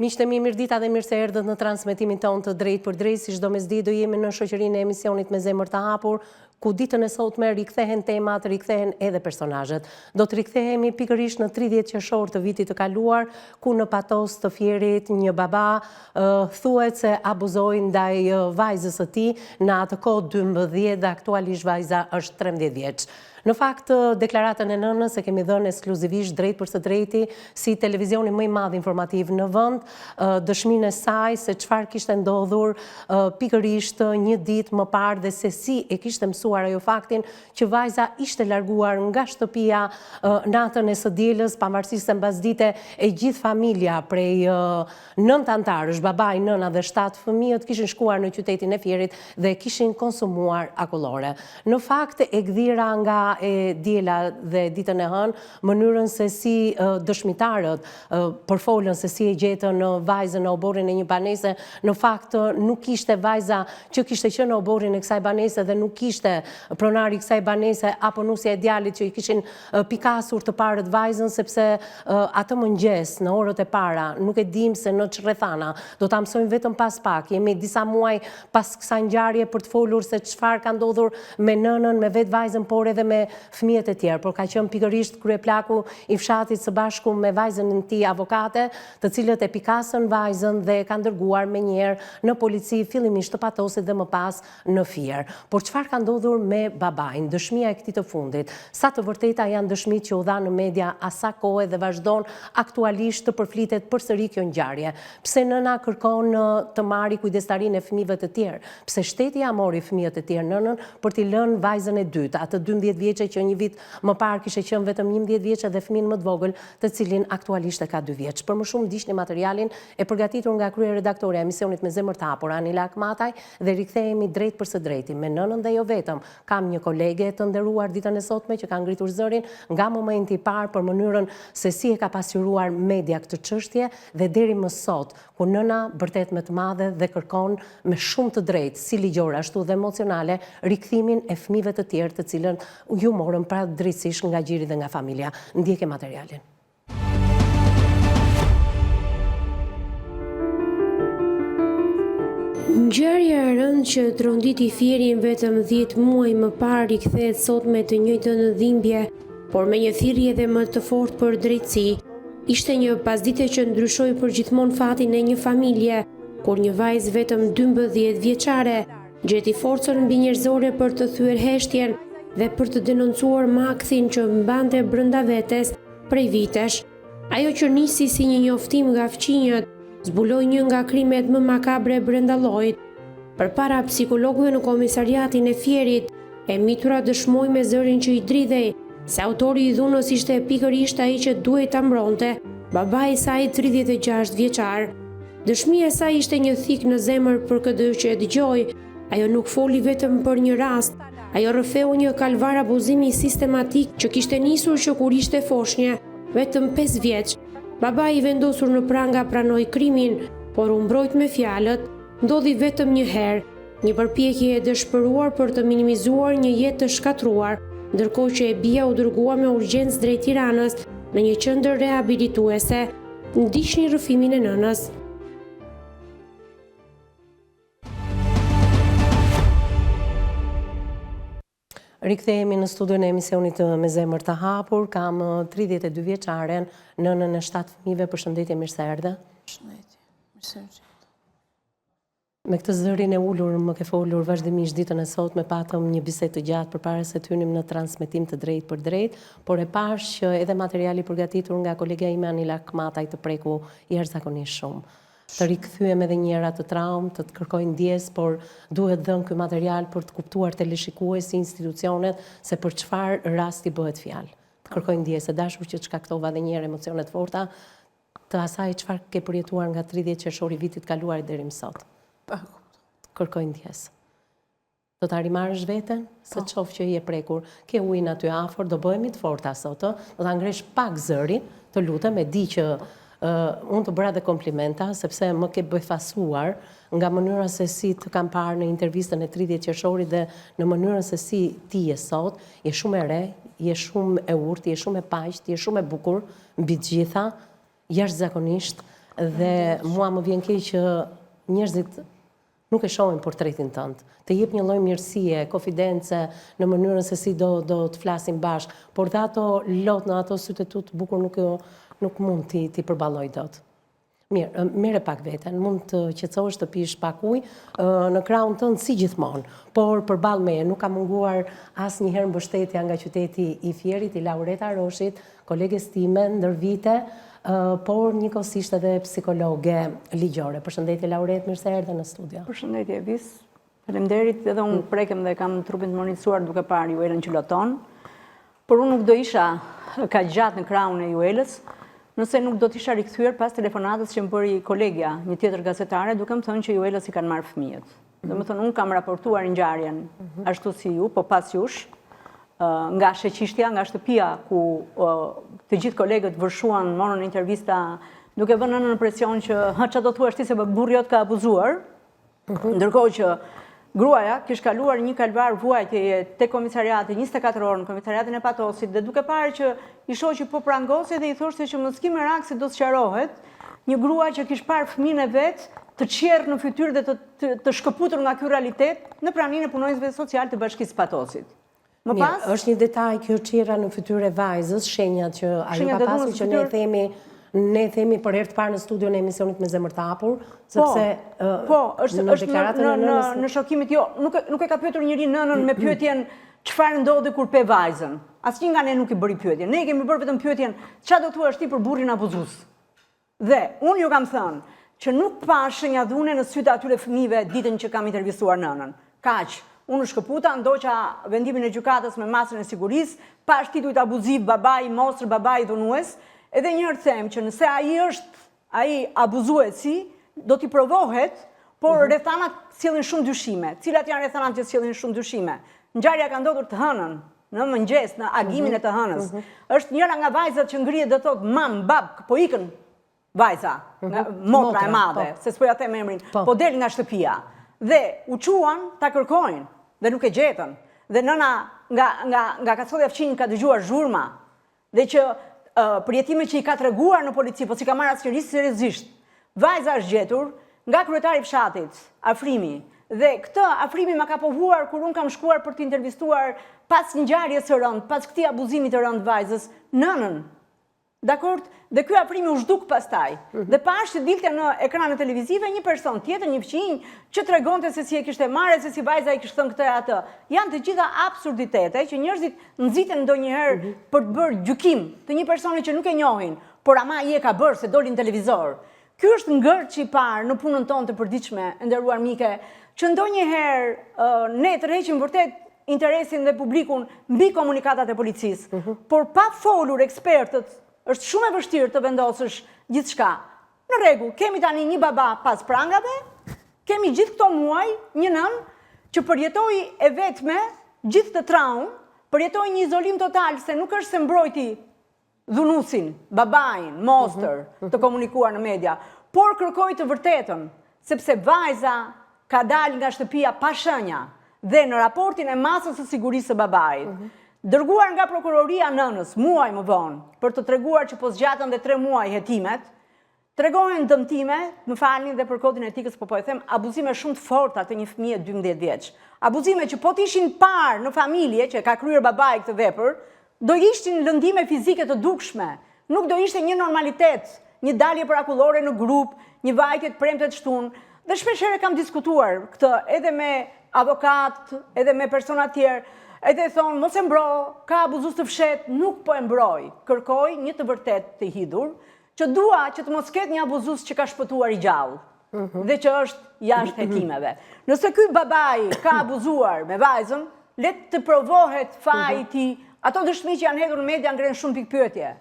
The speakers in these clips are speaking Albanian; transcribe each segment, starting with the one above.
Miqtë e mi, mirëdita dhe mirë se erdhët në transmetimin tonë të drejt për drejt, si çdo mesdi do jemi në shoqërinë e emisionit Me Zemër të Hapur, ku ditën e sotme rikthehen temat, rikthehen edhe personazhet. Do të rikthehemi pikërisht në 30 qershor të vitit të kaluar, ku në patos të Fierit një baba thuhet se abuzoi ndaj vajzës së tij, në atë kohë 12 dhe aktualisht vajza është 13 vjeç. Në fakt, deklaratën e nënës e kemi dhënë ekskluzivisht drejt për së drejti si televizioni më i madh informativ në vend, dëshminë e saj se çfarë kishte ndodhur pikërisht një ditë më parë dhe se si e kishte mësuar ajo faktin që vajza ishte larguar nga shtëpia natën e së dielës, pavarësisht se mbasdite e gjithë familja prej 9 antarësh, babai, nëna dhe 7 fëmijët kishin shkuar në qytetin e Fierit dhe kishin konsumuar akullore. Në fakt, e gdhira nga e diela dhe ditën e hënë, mënyrën se si dëshmitarët përfolën se si e gjetën vajzën në oborrin e një banese, në fakt nuk ishte vajza që kishte qenë në oborrin e kësaj banese dhe nuk ishte pronari i kësaj banese apo nusja e djalit që i kishin pikasur të parët vajzën, sepse atë mëngjes në orët e para nuk e dim se në ç'rrethana, do ta mësojmë vetëm pas pak. Jemi disa muaj pas kësaj ngjarje për të folur se çfarë ka ndodhur me nënën, me vetë vajzën, por edhe me fëmijët e tjerë, por ka qenë pikërisht kryeplaku i fshatit së bashku me vajzën e tij avokate, të cilët e pikasën vajzën dhe e kanë dërguar menjëherë në polici, fillimisht të Patosit dhe më pas në Fier. Por çfarë ka ndodhur me babain? Dëshmia e këtij të fundit, sa të vërteta janë dëshmitë që u dha në media asa kohë dhe vazhdon aktualisht të përflitet përsëri kjo ngjarje. Pse nëna kërkon të marrë kujdestarinë e fëmijëve të tjerë? Pse shteti ja mori fëmijët e tjerë nënën për t'i lënë vajzën e dytë, atë 12 vjeçe që një vit më parë kishte qenë vetëm 11 vjeçe dhe fëmin më të vogël, të cilin aktualisht e ka 2 vjeç. Për më shumë ndiqni materialin e përgatitur nga kryeredaktore e emisionit Me Zemër të Hapur, Anila Akmataj, dhe rikthehemi drejt për së drejti me nënën dhe jo vetëm. Kam një kolege të nderuar ditën e sotme që ka ngritur zërin nga momenti i parë për mënyrën se si e ka pasqyruar media këtë çështje dhe deri më sot, ku nëna vërtet më të madhe dhe kërkon me shumë të drejtë, si ligjore ashtu dhe emocionale, rikthimin e fëmijëve të tjerë të cilën ju morën pra drejtësisht nga gjiri dhe nga familja. Ndjeke materialin. Ngjarja e rëndë që tronditi Fierin vetëm 10 muaj më parë rikthehet sot me të njëjtën dhimbje, por me një thirrje edhe më të fortë për drejtësi. Ishte një pasdite që ndryshoi përgjithmonë fatin e një familje, kur një vajzë vetëm 12 vjeçare gjeti forcën mbi njerëzore për të thyer heshtjen dhe për të denoncuar makthin që mbante brenda vetes prej vitesh. Ajo që nisi si një njoftim nga fqinjët, zbuloi një nga krimet më makabre brenda llojit. Përpara psikologëve në komisariatin e Fierit, e mitura dëshmoi me zërin që i dridhej se autori i dhunës ishte pikërisht ai që duhej ta mbronte, babai i saj 36 vjeçar. Dëshmia e saj ishte një thik në zemër për këtë që e dëgjoi. Ajo nuk foli vetëm për një rast, ajo rrëfeu një kalvar abuzimi sistematik që kishte nisur që kur ishte foshnjë, vetëm 5 vjeç. Babai i vendosur në pranga pranoi krimin, por u mbrojt me fjalët, ndodhi vetëm një herë, një përpjekje e dëshpëruar për të minimizuar një jetë të shkatruar, ndërkohë që e bia u dërgua me urgjencë drejt Tiranës në një qendër reabilituese. Ndiqni rrëfimin e nënës. Rikthehemi në studion e emisionit Me Zemër të Hapur. Kam 32 vjeçaren, nënën e 7 fëmijëve. Përshëndetje, mirë se erdhe. Përshëndetje, mirë se erdhe. Me këtë zërin e ulur më ke folur vazhdimisht ditën e sotme, patëm një bisedë të gjatë përpara se të hynim në transmetim të drejt për drejt, por e pash që edhe materiali përgatitur nga kolegja ime Anila Akmataj të preku jashtëzakonisht shumë. Të rikthyem edhe një herë atë traumë, të kërkojnë ndjes, por duhet dhënë ky material për të kuptuar teleshikuesi, institucionet, se për çfarë rasti bëhet fjalë. Të kërkojnë ndjes, e dashur që të shkaktova edhe një herë emocione të forta të asaj çfarë ke përjetuar nga 30 qershori vitit kaluar deri më sot. Kërkojnë ndjes. Do ta rimarrësh veten, se qoftë që i e prekur, ke ujin aty afër, do bëhemi të forta sot, do ta ngresh pak zërin, të lutem, e di që unë të bëra dhe komplimenta, sepse më ke befasuar nga mënyra se si të kam parë në intervistën e 30 qershorit dhe në mënyrën se si ti je sot, je shumë e re, je shumë e urtë, je shumë e paqët, je shumë e bukur, mbi të gjitha, jashtëzakonisht, Dhe mua më vjen keq që njerëzit nuk e shohin portretin tënd. Të jep një lloj mirësie, konfidence në mënyrën se si do të flasim bashkë, por dhe ato lot në ato sytë tu të bukur nuk mund ti përballoj dot. Mirë, merre pak veten, mund të qetësohesh të pish pak ujë në krahun tënd si gjithmonë, por përballë meje nuk ka munguar asnjëherë mbështetja nga qyteti i Fierit, i Laureta Roshit, koleges time ndër vite, por njëkohësisht edhe psikologe ligjore. Përshëndetje Lauret, mirë se erdhe në studio. Përshëndetje Evis. Faleminderit, edhe unë prekem dhe kam trupin të monitoruar duke parë Juelën që loton, por unë nuk do isha ka gjatë në krahun e Juelës, nëse nuk do t'isha rikthyer pas telefonatës që më bëri kolegja, një tjetër gazetare, duke më thënë që Juelës i kanë marrë fëmijët. Do më thënë, unë kam raportuar ngjarjen ashtu si ju, po pas jush, nga sheqishtja, nga shtëpia ku të gjithë kolegët vërshuan, morën intervista, duke vënë në presion që ç'a do thuash ti se burri jot ka abuzuar, ndërkohë që gruaja kish kaluar një kalvar vuajtjeje te komisariati 24 orë në komisariatin e Patosit dhe duke parë që i shoqi po prangosej dhe i thoshte që mos ki merak se do të sqarohet, një grua që kish parë fëmijën e vet të qerrë në fytyrë dhe të shkëputur nga ky realitet në praninë e punonjësve social të Bashkisë Patosit. Më pas, është një detaj kjo qira në fytyrë e vajzës, shenjat që ajo ka pasur që ne themi për herë të parë në studion e emisionit Me zemër të hapur, sepse në shokimit jo, nuk e ka pyetur njëri nënën me pyetjen çfarë ndodhi kur pe vajzën. Asnjë nga ne nuk i bëri pyetjen. Ne kemi bërë vetëm pyetjen ç'a do thuash ti për burrin abuzues. Dhe unë ju kam thënë që nuk pa shenja dhune në sytë atyre fëmijëve ditën që kam intervistuar nënën. Kaq. Unë shkëputa, ndoqa vendimin e gjykatës me masën e sigurisë, pa shtitujt abuziv, babai, mostër, babai dhunues, edhe njërë them që nëse ai abuzuesi, do t'i provohet, por rrethanat sjellin shumë dyshime. Cilat janë rrethanat që sjellin shumë dyshime? Ngjarja ka ndodhur të hënën, në mëngjes, në agimin e të hënës. Është njëra nga vajzat që ngrihet dhe thotë, mam, bab, po ikën vajza, motra e madhe, se s'po ja them emrin, po del nga shtëpia. Dhe u quan ta kërkojnë, dhe nuk e gjetën. Dhe nëna nga Kacolli Afqin ka dëgjuar zhurma, dhe që përjetime që i ka treguar në polici, po si ka marrë asnjëri seriozisht. Vajza është gjetur nga kryetari i fshatit, Afrimi, dhe këtë Afrimi ma ka pohuar kur unë kam shkuar për të intervistuar pas ngjarjes së rëndë, pas këtij abuzimi të rënd vajzës, nënën. Dakord? Dhe ky Afrimi u zhduk pastaj. Dhe pash që dilte në ekranet televizive një person tjetër, një fqinj, që tregonte se si e kishte marrë, se si vajza i kishte thënë këtë e atë. Janë të gjitha absurditete që njerëzit nxiten ndonjëherë për të bërë gjykim të një personi që nuk e njohin, por ama i e ka bërë se doli në televizor. Ky është ngërçi i parë në punën tonë të përditshme, nderuar mike, që ndonjëherë ne tërheqim vërtet interesin dhe publikun mbi komunikatat e policisë, por pa folur ekspertët është shumë e vështirë të vendosësh gjithçka. Në rregull, kemi tani një baba pas prangave, kemi gjithë këto muaj një nën që përjetoi e vetme gjithë të traumë, përjetoi një izolim total se nuk është se mbrojti dhunusin, babain, mostër të komunikuar në media, por kërkoi të vërtetën, sepse vajza ka dalë nga shtëpia pa shenja dhe në raportin e masës së sigurisë së babait. Dërguar nga prokuroria nënës, muaj më vonë, për të treguar që po zgjatën dhe 3 muaj hetimet, tregojnë dëmtime, më falni dhe për kodin e etikës, po e them, abuzime shumë të forta të një fëmije 12 vjeç. Abuzime që po t'ishin parë në familje që ka kryer babai këtë vepër, do ishtin lëndime fizike të dukshme, nuk do ishte një normalitet, një dalje parakullore në grup, një vajtje të premte të shtunë. Dhe shpeshherë kam diskutuar këtë edhe me avokat, edhe me persona tjerë, edhe thonë, mos e mbro, ka abuzues të fshet, nuk po e mbroj. Kërkoj një të vërtet të hidhur, që dua që të mos ketë një abuzues që ka shpëtuar i gjallë, dhe që është jashtë hetimeve. Nëse ky babai ka abuzuar me vajzën, le të provohet faji i tij. Ato dëshmi që janë hedhur në media ngren shumë pikpyetje.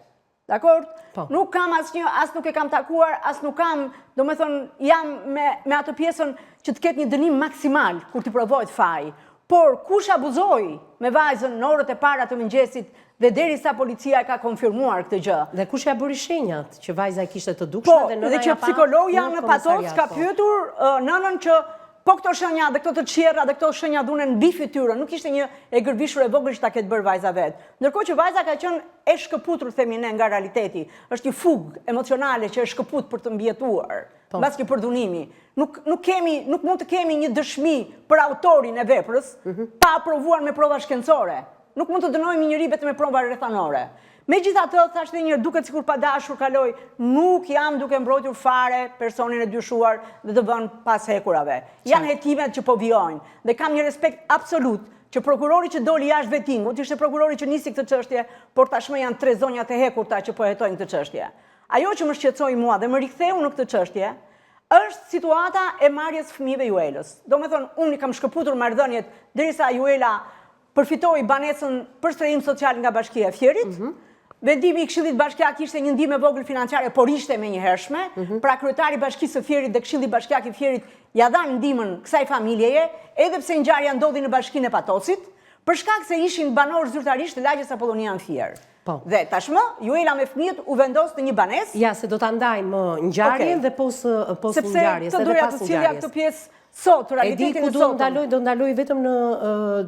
Dakord? Nuk kam as nuk e kam takuar, as nuk kam, domethënë, jam me atë pjesën që të ketë një dënim maksimal kur t'i provohet faji. Por kush abuzoi me vajzën në orët e para të mëngjesit dhe derisa policia e ka konfirmuar këtë gjë? Dhe kush ja bëri shenjat që vajza e kishte të dukshme dhe nëna ja pa? Dhe që psikologja në Patos ka pyetur nënën që Po këto shenja dhe këto të qerra dhe këto shenja dhunen mbi fytyrën, nuk ishte një e gërbishur e vogël që ta ketë bërë vajza vetë. Ndërkohë që vajza ka qenë e shkëputur, themi ne, nga realiteti. Është një fugë emocionale që e shkëput për të mbjetuar, mbas që përdhunimi. Nuk mund të kemi një dëshmi për autorin e veprës pa aprovuar me prova shkencore. Nuk mund të dënojmë njëri vetëm me prova rrethanore. Megjithatë, thashtë dhe njërë, duket sikur pa dashur kaloj, nuk jam duke mbrojtur fare personin e dyshuar dhe të vënë pas hekurave. Janë hetimet që po vijojnë dhe kam një respekt absolut që prokurori që doli jashtë vettingut ishte prokurori që nisi këtë çështje, por tashmë janë 3 zonjat e hekurta që po hetojnë këtë çështje. Ajo që më shqetësoi mua dhe më riktheu në këtë çështje është situata e marrjes fëmijëve Juelës. Domethënë, unë kam shkëputur marrëdhëniet derisa Juela përfitoi banesën për shtrim social nga Bashkia e Fierit. Vendimi i Këshillit Bashkiak ishte një ndihmë e vogël financiare, por ishte menjëhershme. Pra kryetari i Bashkisë së Fierit dhe Këshilli Bashkiak i Fierit ja dhanë ndihmën kësaj familjeje, edhe pse ngjarja ndodhi në Bashkinë e Patosit, për shkak se ishin banorë zyrtarisht të lagjes Apollonian Fier. Dhe tashmë Juela me fëmijët u vendos në një banesë. Ja, se do ta ndajmë ngjarjen dhe pos ngjarjes, sepse të doja të cilja këtë pjesë sot, realitetin e sotëm. Do ndaloj vetëm në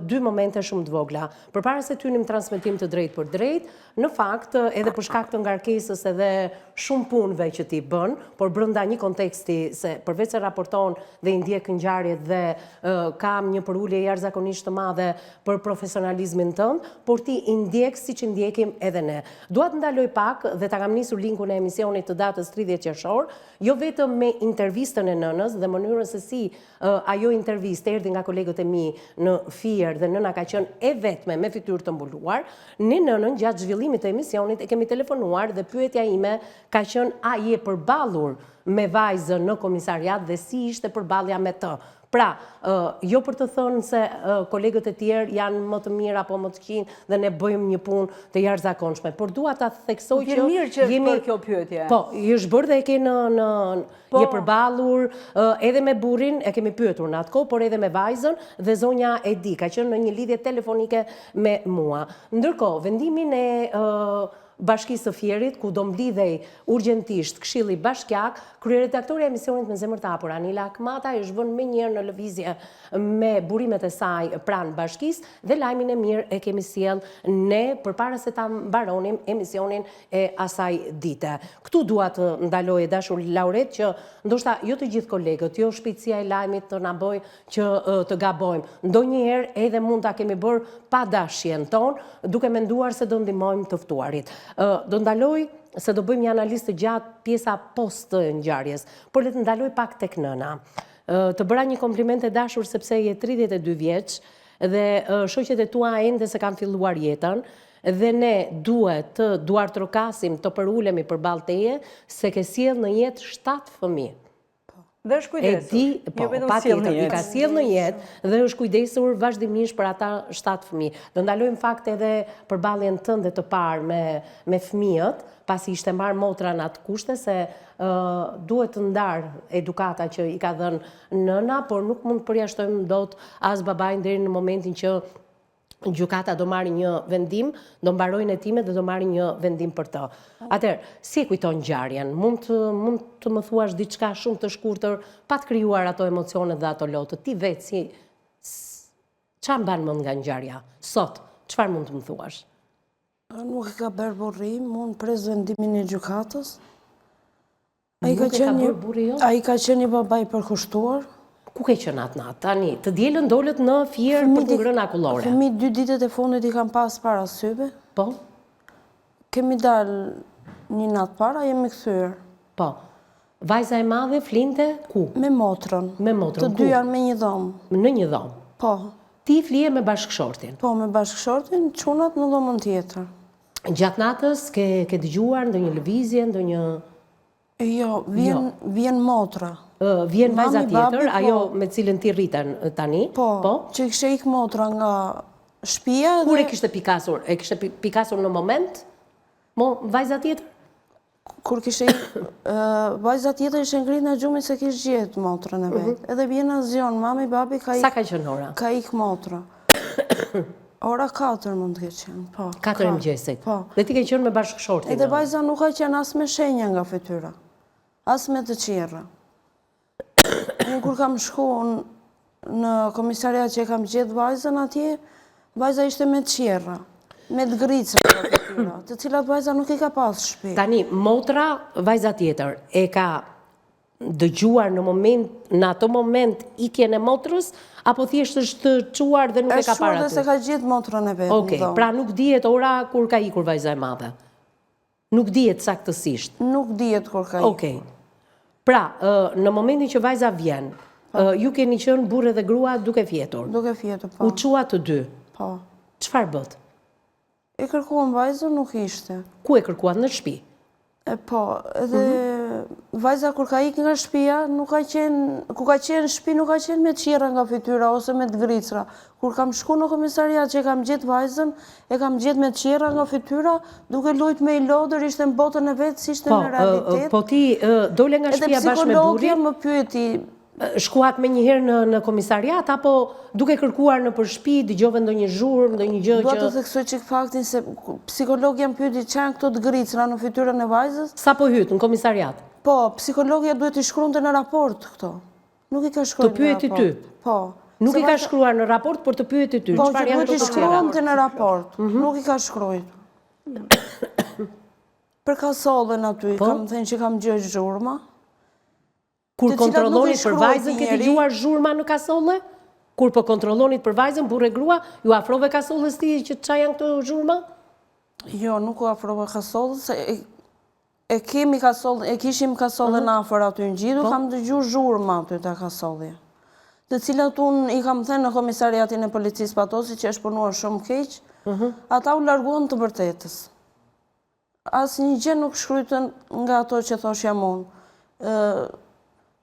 2 momente shumë të vogla. Përpara se të hynim transmetim të drejt për drejt, në fakt, edhe për shkak të ngarkesës edhe shumë punëve që ti bën, por brenda një konteksti se përveç se raporton dhe i ndjek ngjarjet dhe kam një përulje jashtëzakonisht të madhe për profesionalizmin tënd, por ti i ndjek siç i ndjekim edhe ne. Dua të ndaloj pak dhe ta kam nisur linkun e emisionit të datës 30 qershor, jo vetëm me intervistën e nënës dhe mënyrën se si ajo intervistë erdhi nga kolegët e mi në Fier dhe nëna ka qenë e vetme me fytyrë të mbuluar. Ne nënën gjatë zhvillimit të emisionit e kemi telefonuar dhe pyetja ime ka qenë a je përballur me vajzën në komisariat dhe si ishte përballja me të. Pra, jo për të thënë se kolegët e tjerë janë më të mirë apo më të qinë dhe ne bëjmë një punë të jashtëzakonshme, por dua ta theksoj që mirë që është bërë kjo pyetje. Po, është bërë dhe e ke je përballur edhe me burrin, e kemi pyetur në atë kohë, por edhe me vajzën dhe zonja e di, ka qenë në një lidhje telefonike me mua. Ndërkohë, vendimin e Bashkisë së Fierit, ku do mblidhej urgjentisht Këshilli Bashkiak, kryeredaktori e emisionit Me zemër të hapur, Anila Akmata, është vënë menjëherë në lëvizje me burimet e saj pranë bashkisë dhe lajmin e mirë e kemi sjell ne përpara se ta mbaronim emisionin e asaj dite. Këtu dua të ndaloj dashur Lauret që ndoshta jo të gjithë kolegët, jo shpejtësia e lajmit të na bëjë që të gabojmë. Ndonjëherë edhe mund ta kemi bërë pa dashjen tonë, duke menduar se do ndihmojmë të ftuarit. Do ndaloj se do bëjmë një analizë të gjatë pjesa post të ngjarjes, por le të ndaloj pak tek nëna. Të bëra një kompliment e dashur sepse je 32 vjeç dhe shoqet e tua ende se kanë filluar jetën dhe ne duhet të duartrokasim të përulemi përballë teje se ke sjell në jetë 7 fëmijë. Dhe është kujdesur. Po, patjetër, i ka sjell në jetë dhe është kujdesur vazhdimisht për ata 7 fëmijë. Do ndalojmë fakt edhe përballjen tënde të parë me fëmijët, pasi ishte marrë motra në atë kushte se duhet të ndarë edukata që i ka dhënë nëna, por nuk mund të përjashtojmë dot as babain deri në momentin që gjykata do marrë një vendim, do mbarojnë hetimet dhe do marrë një vendim për të. Atëherë, si e kujton ngjarjen? Mund të më thuash diçka shumë të shkurtër, pa të krijuar ato emocione dhe ato lotët. Ti vetë çfarë mban mend nga ngjarja? Sot, çfarë mund të më thuash? Nuk e ka bërë burrim, unë pres vendimin e gjykatës. Nuk e ka bërë burri jo? Ai ka qenë një baba i përkushtuar. Ku ke qenë atë natë? Tani, të dielën dolët në Fier për të ngrënë akullore. Fëmijët 2 ditët e fundit i kanë pas para syve. Po? Kemi dalë një natë para, jemi kthyer. Po. Vajza e madhe flinte ku? Me motrën. Me motrën, Të dy janë me një dhomë. Në një dhomë. Po. Ti flije me bashkëshortin? Po, me bashkëshortin, çunat në dhomën tjetër. Gjatë natës ke dëgjuar ndonjë lëvizje, ndonjë... Jo, vjen motra. Vjen vajza Mami, tjetër, babi, ajo po. me cilën ti rriten tani? Po, që kishte ik motra nga shtëpia dhe... Kur e kishte pikasur? E kishte pikasur në moment? Vajza tjetër? Kur kishte ik, vajza tjetër ishte ngritur në gjumin se kishte gjetë motrën e vet. Edhe vjen azgjon, mami, babi ka ik... Sa ka qenë ora? Ka ik motra. Ora 4 mund të ketë qenë, po. 4 e mëngjesit. Po. Dhe ti ke qenë me bashkëshortin? Edhe vajza nuk ka qenë as me shenja nga fytyra, as me të qerra. Unë kur kam shku në komisariat që e kam gjetë vajzën atje, vajza ishte me qerra, me të grica të cilat vajza nuk i ka pas shtëpi. Tani, motra, vajza tjetër, e ka dëgjuar në ato moment ikjen e motrës, apo thjesht është çuar dhe nuk e ka parë aty? Është se ka gjetë motrën e vetë. Okej, pra nuk dihet ora kur ka ikur vajza e madhe. Nuk dihet saktësisht. Nuk dihet kur ka ikur. Okej. Pra, në momentin që vajza vjen, ju keni qenë burrë dhe grua duke fjetur. Duke fjetur, po. U qua të dy. Po. Çfarë bët? E kërkuan vajzën, nuk ishte. Ku e kërkuat në shtëpi? Po, edhe vajza kur ka ikë nga shtëpia, ku ka qenë shtëpi nuk ka qenë me qira nga fytyra ose me të gricra. Kur kam shku në komisariat që kam gjetë vajzën, e kam gjetë me qira nga fytyra, duke lujt me i lodër, ishte në botën e vetë, si ishte në realitet. Po ti dole nga shtëpia bashkë me burrin? Edhe psikologja më pyeti. Shkuat me njëherë në komisariat, apo duke kërkuar në për shtëpi, dëgjove ndonjë zhurmë, ndonjë gjë që... Dua të theksoj çik faktin se psikologja më pyeti çan këto të gricra në fytyrën e vajzës. Sa po hyt në komisariat? Po, psikologja duhet i shkruante në raport këto. Nuk i ka shkruar në raport. Të pyeti ty? Po. Nuk i ka shkruar në raport, por të pyeti ty. Po, që duhet i shkruante në raport. Nuk i ka shkruar. Për kasollën aty, kam thënë që kam gjë zhurma. Kur kontrollonit për vajzën, keti dëgjuar zhurma në kasolle? Kur po kontrollonit për vajzën, burrë e grua, ju afrove kasollës ti që çfarë janë këto zhurma? Jo, nuk u afrova kasollës, e kishim kasollën afër aty në gjithu, kam dëgjuar zhurma aty te kasolli. Të cilat unë i kam thënë në komisariatin e policisë Patosi që është punuar shumë keq, ata u larguan të vërtetës. Asnjë gjë nuk shkruajtën nga ato që thoshja unë.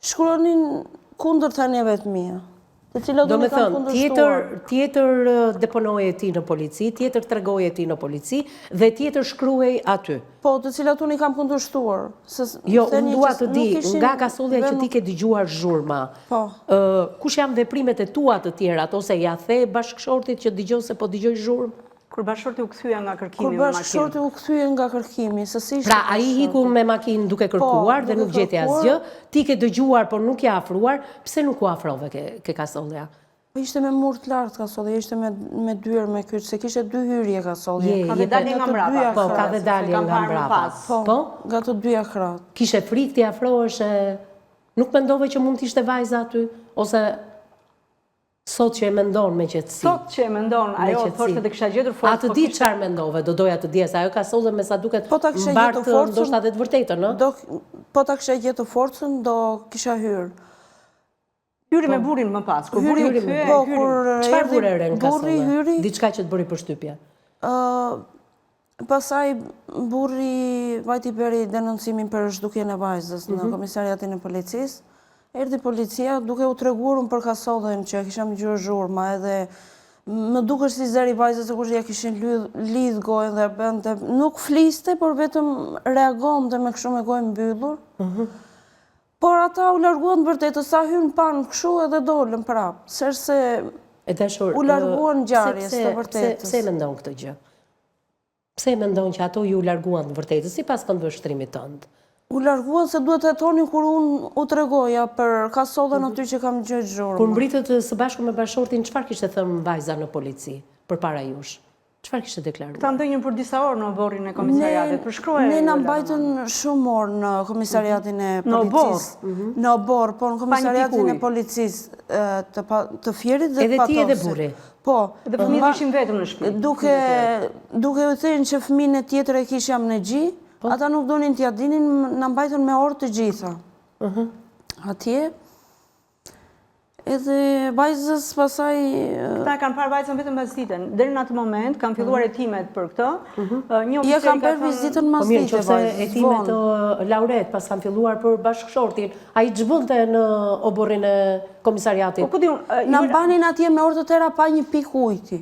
Shkruanin kundër thanjeve të mia, të cilat unë kam kundërshtuar. Tjetër deponoje ti në polici, tjetër tregoje ti në polici, dhe tjetër shkruaj aty. Po, të cilat unë i kam kundërshtuar. Jo, unë dua të di, nga kasollja që ti ke dëgjuar zhurma, kush janë veprimet e tua të tjerat, ose ja the bashkëshortit që dëgjon se po dëgjoj zhurmë? Kur bashkëshorti u kthye nga kërkimi me makinë. Kur bashkëshorti u kthye nga kërkimi, pra ai hiku me makinë duke kërkuar dhe nuk gjeti asgjë, ti ke dëgjuar por nuk je afruar, pse nuk u afrove ke kasollja? Ishte me mur të lartë kasollja, ishte me dyrë me kyç, se kishte 2 hyrje kasollja. Ka dhe dalje nga mbrapa. Po, ka dhe dalje nga mbrapa. Po, nga të dyja krahat. Kishe frikë ti afrohesh, nuk mendove që mund t'ishte vajza aty, ose sot që e mendon me qetësi? Sot që e mendon, ajo thoshte të kisha gjetur forcë. A të di çfarë mendove, do doja të di, se ajo kasolle me sa duket mbartë ndoshta dhe të vërtetën, ë? Po ta kisha gjetur forcën, do kisha hyrë. Hyri me burrin më pas, kur burri u kthye, çfarë burri re në kasolle? Diçka që të bëri përshtypje. Pastaj burri vajti bëri denoncimin për zhdukjen e vajzës në komisariatin e policisë. Erdhi policia duke u treguar unë për kasollën që kisha dëgjuar zhurma, edhe më dukesh si zëri vajzës se kush ja kishin lidh gojën dhe bënte, nuk fliste, por vetëm reagonte me kështu me gojën mbyllur. Por ata u larguan vërtet, sa hyn pan kështu edhe dolën prap, serse u larguan ngjarjes të vërtetës. Pse mendon këtë gjë? Pse mendon që ato ju larguan të vërtetës sipas këndvështrimit tënd? U larguan se duhet të hetonin kur unë u tregoja për kasollën aty që kam gjë zhurmë. Kur mbritët së bashku me bashortin, çfarë kishte thënë vajza në polici përpara jush? Çfarë kishte deklaruar? Ta ndonjën për disa orë në oborrin e komisariatit, përshkruaj. Ne na mbajtën shumë orë në komisariatin e policisë. Në obor, po në komisariatin e policisë të Fierit dhe Patosit. Edhe ti edhe burri? Po. Dhe fëmijët ishin vetëm në shtëpi. Duke u thënë që fëmijën e tjetër e kisham në gjë, ata nuk donin t'ja dinin, na mbajtën me orë të gjitha. Atje, edhe vajzës pasaj... Këta kanë parë vajzën vetëm vizitën. Deri në atë moment kanë filluar hetimet për këtë. Ja kanë parë vizitën mas dite vajzës. Hetimet Lauret pas kanë filluar për bashkëshortin, ai ç'bënte në oborrin e komisariatit? Na mbanin atje me orë të tëra pa një pikë ujti.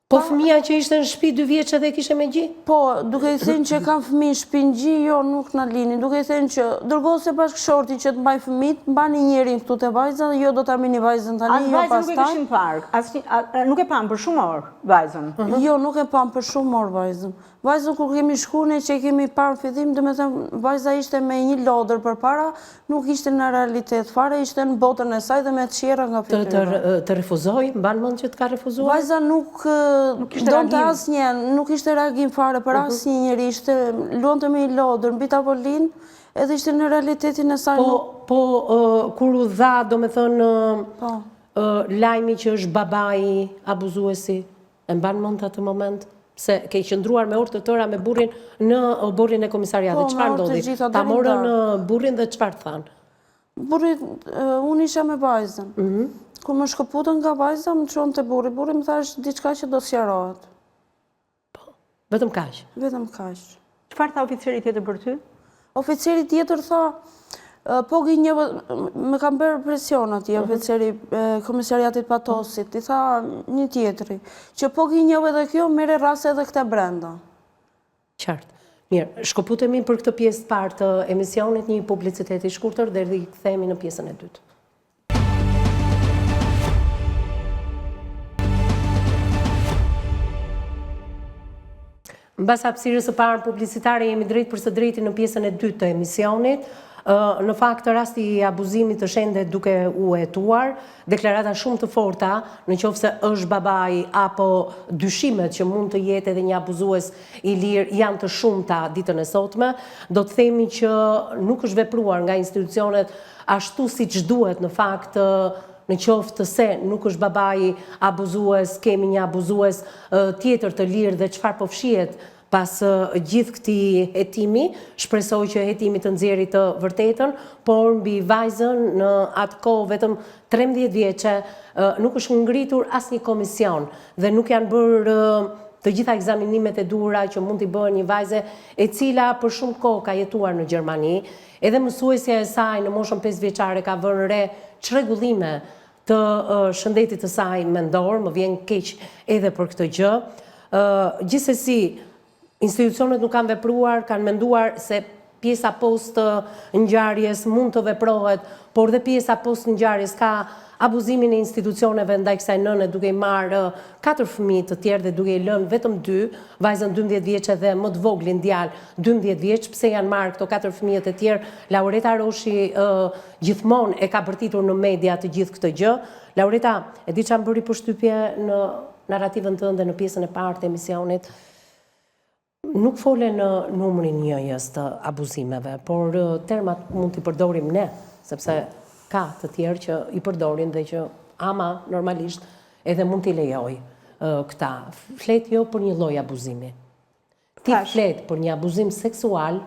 Po fëmija që ishte në shtëpi 2 vjeç edhe kishe me gji? Po, duke i thënë që kam fëmijë në shtëpi gji, jo, nuk na lini. Duke i thënë që dërgoj se bashkëshorti që të mbaj fëmijët, mbani njërin këtu te vajza, jo do ta mini vajzën tani, jo pastaj. Vajzën nuk e kishin parë, nuk e pam për shumë orë vajzën. Jo, nuk e pam për shumë orë vajzën. Vajzën kur kemi shkuar ne që e kemi parë në fillim, domethënë vajza ishte me një lodër përpara, nuk ishte në realitet fare, ishte në botën e saj dhe me tjera nga fytyra. Të refuzoi, mban mend që të ka refuzuar? Vajza nuk donte asnjë, nuk ishte reagim fare për asnjë njeri, ishte luante me një lodër mbi tavolinë, edhe ishte në realitetin e saj. Po kur u dha, domethënë lajmi që është babai abuzuesi, e mban mend atë moment? Se ke qëndruar me orë të tëra me burrin në burrin e komisariatit. Çfarë ndodhi? Ta morën burrin dhe çfarë thanë? Burri, unë isha me vajzën. Kur më shkëputën nga vajza, më çonë te burri. Burri më thash diçka që do sqarohet. Vetëm kaq? Vetëm kaq. Çfarë tha oficeri tjetër për ty? Oficeri tjetër tha, po gënjeve, më kam bërë presion atje, oficeri komisariatit Patosit, i tha një tjetri, që po gënjeve dhe kjo, mere rase edhe këte brenda. Qartë. Mirë, shkëputemi për këtë pjesë të parë të emisionit, një publicitet i shkurtër, dhe rikthehemi në pjesën e dytë. Mbas hapësirës së parë publicitare, jemi drejt për së drejti në pjesën e dytë të emisionit. Në fakt, rasti i abuzimit të shendet duke u hetuar, deklarata shumë të forta, në qoftë se është babai apo dyshimet që mund të jetë edhe një abuzues i lirë janë të shumta ditën e sotme, do të themi që nuk është vepruar nga institucionet ashtu siç duhet në fakt. Në qoftë se nuk është babai abuzues, kemi një abuzues tjetër të lirë dhe çfarë po fshihet pas gjithë këtij hetimi, shpresoj që hetimi të nxjerrë të vërtetën, por mbi vajzën në atë kohë vetëm 13 vjeçe nuk është ngritur asnjë komision dhe nuk janë bërë të gjitha ekzaminimet e duhura që mund t'i bëhen një vajze e cila për shumë kohë ka jetuar në Gjermani, edhe mësuesja e saj në moshën 5 vjeçare ka vënë re çrregullime të shëndetit të saj mendor, më vjen keq edhe për këtë gjë. Gjithsesi, institucionet nuk kanë vepruar, kanë menduar se pjesa post ngjarjes mund të veprohet, por dhe pjesa post ngjarjes ka abuzimin e institucioneve ndaj kësaj nëne duke i marrë 4 fëmijë të tjerë dhe duke i lënë vetëm 2, vajzën 12 vjeçe dhe më të voglin djalë 12 vjeç, pse janë marrë këto 4 fëmijët e tjerë. Laureta Roshi gjithmonë e ka bërtitur në media të gjithë këtë gjë. Laureta, e di çfarë bëri përshtypje në narrativën tënde në pjesën e parë të emisionit? Nuk fole në numrin njëjës të abuzimeve, por termat mund t'i përdorim ne, sepse ka të tjerë që i përdorin dhe që ama normalisht edhe mund t'i lejoj këta. Flet jo për një lloj abuzimi. Ti flet për një abuzim seksual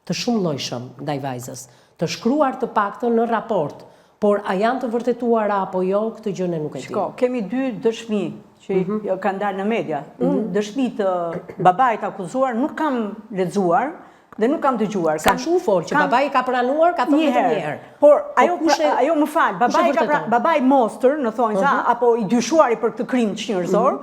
të shumë llojshëm ndaj vajzës, të shkruar të paktën në raport, por a janë të vërtetuara apo jo, këtë gjë ne nuk e dim. Shko, kemi 2 dëshmi që kanë dalë në media. Unë dëshmi të babait akuzuar nuk kam lexuar dhe nuk kam dëgjuar. Ka shumë fol që babai ka pranuar, ka thënë vetëm një herë. Por ajo më fal, babai Mostër, në thonjza, apo i dyshuari për këtë krim çnjërzor,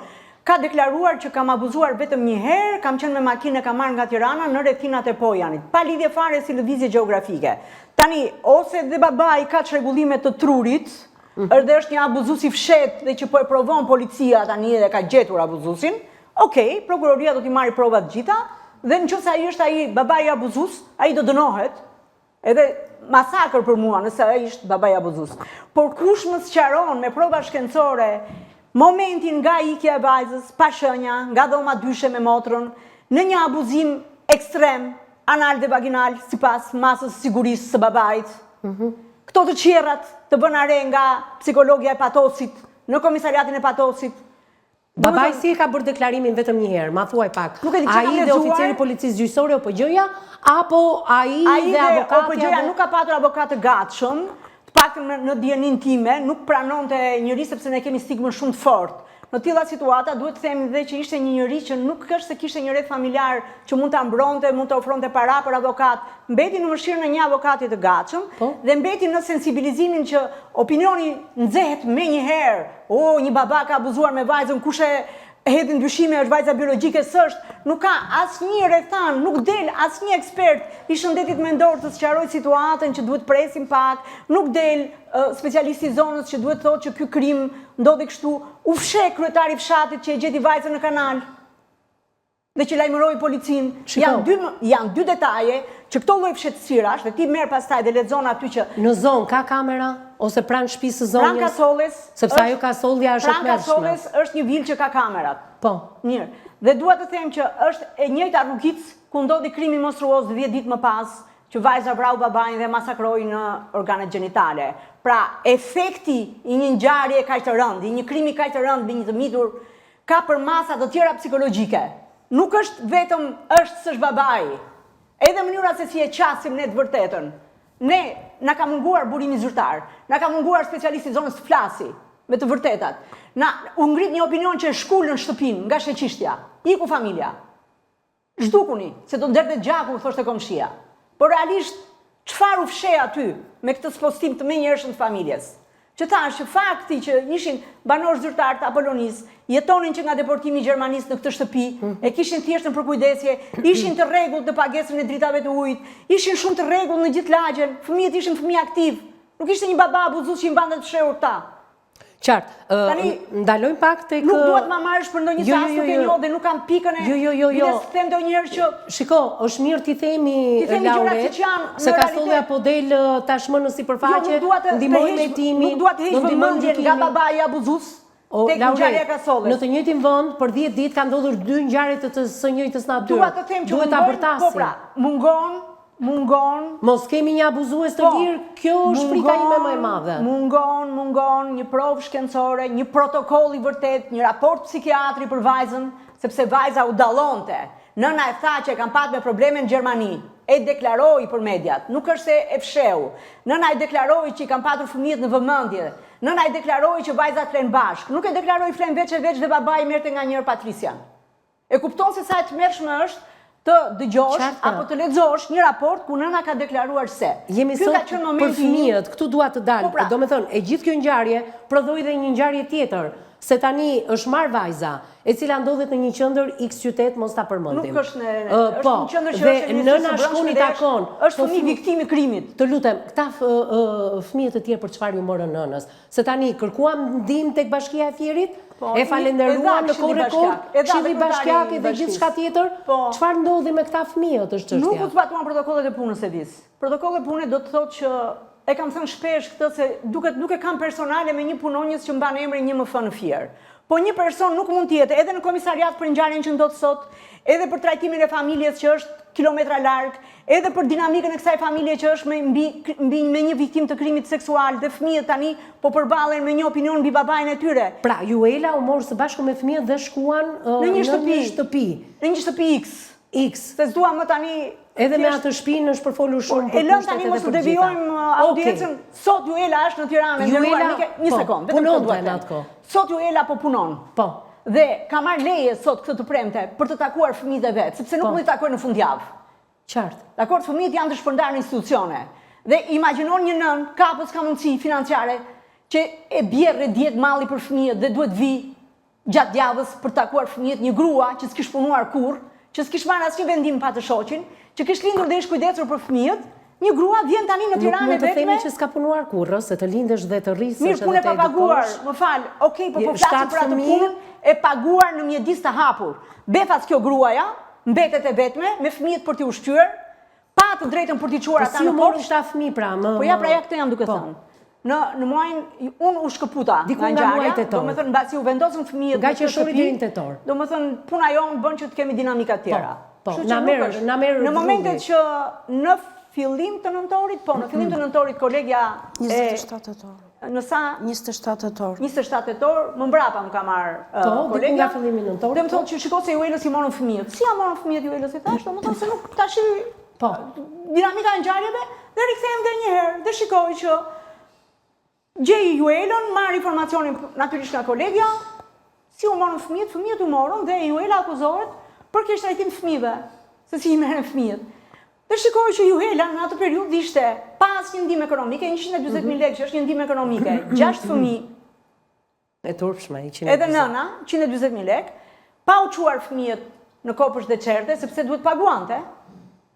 ka deklaruar që kam abuzuar vetëm një herë, kam qenë me makinë, kam marrë nga Tirana në rrethinat e Pojanit, pa lidhje fare si lëvizje gjeografike. Tani, ose dhe babai ka çrregullime të trurit, dhe është një abuzues i fshet dhe që po e provon policia tani dhe ka gjetur abuzuesin, okej, prokuroria do t'i marrë provat gjitha, dhe nëse ai është ai babai abuzues, ai do dënohet. Edhe masakër për mua nëse ai është babai abuzues. Por kush më sqaron me prova shkencore momentin nga ikja e vajzës pa shenja, nga dhoma dyshe me motrën, në një abuzim ekstrem, anal dhe vaginal, sipas masës sigurisë së babait. Këto të qerrat të bëna re nga psikologja e Patosit, në komisariatin e Patosit. Babai si e ka bërë deklarimin vetëm një herë, ma thuaj pak. Ai dhe oficeri policisë gjyqësore OPG-ja, apo ai dhe avokati? OPG-ja nuk ka patur avokat të gatshëm, të paktën në dijenin time, nuk pranonte njëri sepse ne kemi stigmën shumë të fortë. Në tilla situata duhet të themi dhe që ishte një njeri që nuk është se kishte një rreth familjar që mund ta mbronte, mund të ofronte para për avokat, mbeti në mëshirën e një avokati të gatshëm dhe mbeti në sensibilizimin që opinioni nxehet menjëherë, një baba ka abuzuar me vajzën, kush e hedhin dyshime, është vajza biologjike, s'është, nuk ka asnjë rrethan, nuk del asnjë ekspert i shëndetit mendor të sqarojë situatën që duhet presim pak, nuk del specialisti i zonës që duhet thotë që ky krim ndodhi kështu, u fsheh kryetari i fshatit që e gjeti vajzën në kanal dhe që lajmëroi policinë. Janë dy detaje që këto lloj fshehtësirash dhe ti merr pastaj dhe lexon aty që në zonë ka kamera ose pranë shtëpisë së zonës? Pranë kasolles, sepse ajo kasollja është e pranë kasolles është një vilë që ka kamerat. Po. Mirë. Dhe dua të them që është e njëjta rrugic ku ndodhi krimi monstruoz 10 ditë më pas, që vajza vrau babain dhe masakroi në organet gjenitale. Pra, efekti i një ngjarje kaq të rëndë, i një krimi kaq të rëndë mbi një të mitur, ka përmasa të tjera psikologjike. Nuk është vetëm s'është babai. Edhe mënyra se si e qasim ne të vërtetën. Ne na ka munguar burimi zyrtar, na ka munguar specialisti i zonës të flasi me të vërtetat. Na u ngrit një opinion që e shkullën shtëpinë nga sheqishtja. Iku familja. Zhdukuni, se do nderte gjaku, thoshte komshia. Por realisht, çfarë u fsheh aty me këtë spostim të menjëhershëm të familjes? Që thash që fakti që ishin banorë zyrtar të Apolonis, jetonin që nga deportimi i Gjermanisë në këtë shtëpi, e kishin thjesht në përkujdesje, ishin të rregullt në pagesën e dritave të ujit, ishin shumë të rregullt në gjithë lagjen, fëmijët ishin fëmijë aktiv. Nuk ishte një baba abuzues që i mbante të fshehur ta. Qartë, ndalojmë pak tek... Nuk duhet ma marrësh për ndonjë sas nuk e njoh dhe nuk kam pikën e... Jo. Them ndonjëherë që... Shiko, është mirë t'i themi, Laure, se kasollja po del tashmë në sipërfaqe, ndihmojmë hetimin, nuk duhet të heq vëmendjen nga babai abuzues tek ngjarja e kasollës. Në të njëjtin vend, për 10 ditë ka ndodhur 2 ngjarje të së njëjtës natyre. Dua të them që mungon, mos kemi një abuzues të lirë, kjo është frika ime më e madhe. Mungon një provë shkencore, një protokoll i vërtet, një raport psikiatri për vajzën, sepse vajza u dallonte. Nëna e tha që e kam pasur probleme në Gjermani, e deklaroi për mediat, nuk është se e fsheu. Nëna e deklaroi që i kam pasur fëmijët në vëmendje. Nëna e deklaroi që vajzat flen bashk, nuk e deklaroi flen veç dhe babai merrte nga njëherë Patrician. E kupton se sa e tmerrshme është të dëgjosh apo të lexosh një raport ku nëna ka deklaruar se. Jemi sot për fëmijët, këtu dua të dalë. Do me thënë, e gjithë kjo ngjarje prodhoi dhe një ngjarje tjetër, se tani është marrë vajza, e cila ndodhet në një qendër X qytet, mos ta përmendim. Nuk është është një qendër që është nëna shkon i takon. Është fëmijë viktim i krimit. Të lutem, këta fëmijët e tjerë për çfarë ju morën nënës? Se tani kërkuam ndihmë tek Bashkia e Fierit, e falenderuam në kohë rekord, Këshilli Bashkiak dhe gjithçka tjetër. Çfarë ndodhi me këta fëmijët është çështja. Nuk u zbatuan protokollet e punës e vis. Protokolli i punës do të thotë që e kam thënë shpesh këtë se duket nuk e kam personale me një punonjës që mban emrin 1MF në Fier. Po një person nuk mund të jetë edhe në komisariat për ngjarjen që ndodh sot, edhe për trajtimin e familjes që është kilometra larg, edhe për dinamikën e kësaj familje që është me një viktim të krimit seksual dhe fëmijët tani po përballen me një opinion mbi babain e tyre. Pra, Juela u morë së bashku me fëmijët dhe shkuan në një shtëpi. Në një shtëpi X. Se s'dua më tani... Edhe me atë shtëpinë është përfolur shumë për kushtet edhe për gjitha. E lëm tani mos të devijojmë audiencën. Sot Juela është në Tiranë, një sekond, vetëm këtë duhet të them. Sot Juela po punon. Po. Dhe ka marrë leje sot këtë të premte për të takuar fëmijët e vet, sepse nuk mund të takojnë në fundjavë. Qartë. Dakor, fëmijët janë të shpërndarë në institucione. Dhe imagjinon një nën, ka apo s'ka mundësi financiare që e bjerë dietë malli për fëmijët dhe duhet vi gjatë javës për takuar fëmijët, një grua që s'kish punuar kurrë, që s'kish marrë asnjë vendim pa të shoqin, që kish lindur dhe ish kujdesur për fëmijët, një grua vjen tani në Tiranë vetëm. Nuk mund të themi që s'ka punuar kurrë, se të lindesh dhe të rrisësh edhe të edukosh. Mirë, punë e papaguar, më fal. Okej, po flasim për atë punën e paguar në mjedis të hapur. Befas kjo gruaja, mbetet e vetme me fëmijët për t'i ushqyer, pa të drejtën për t'i çuar ata në portë. 7 fëmijë pra, më. Po ja pra ja këtë jam duke thënë. Në muajin unë u shkëputa nga ngjarja, domethënë mbasi u vendosën fëmijët nga qershori deri në tetor. Domethënë puna jonë bën që të kemi dinamika të tjera. Po, na merr. Në momentet që në fillim të nëntorit, në fillim të nëntorit kolegja 27 tetor. Në sa 27 tetor. 27 tetor, më mbrapa më ka marr kolegja. Nga fillimi nëntorit. Dhe më thotë që shikoj se Juelës i morën fëmijët. Si ja morën fëmijët Juelës i thash, domethënë se nuk tash dinamika e ngjarjeve dhe rikthehem edhe një herë dhe shikoj që gjej Juelën, marr informacionin natyrisht nga kolegja, si u morën fëmijët u morën dhe Juela akuzohet për keq trajtim fëmijëve, se si i merren fëmijët. Dhe shikoj që Juela në atë periudhë ishte pas një ndihmë ekonomike, 140.000 lekë, që është një ndihmë ekonomike, 6 fëmijë. E turpshme, 140.000. Edhe nëna, 140.000 lekë, pa u quar fëmijët në kopësht dhe qerte, sepse duhet paguante,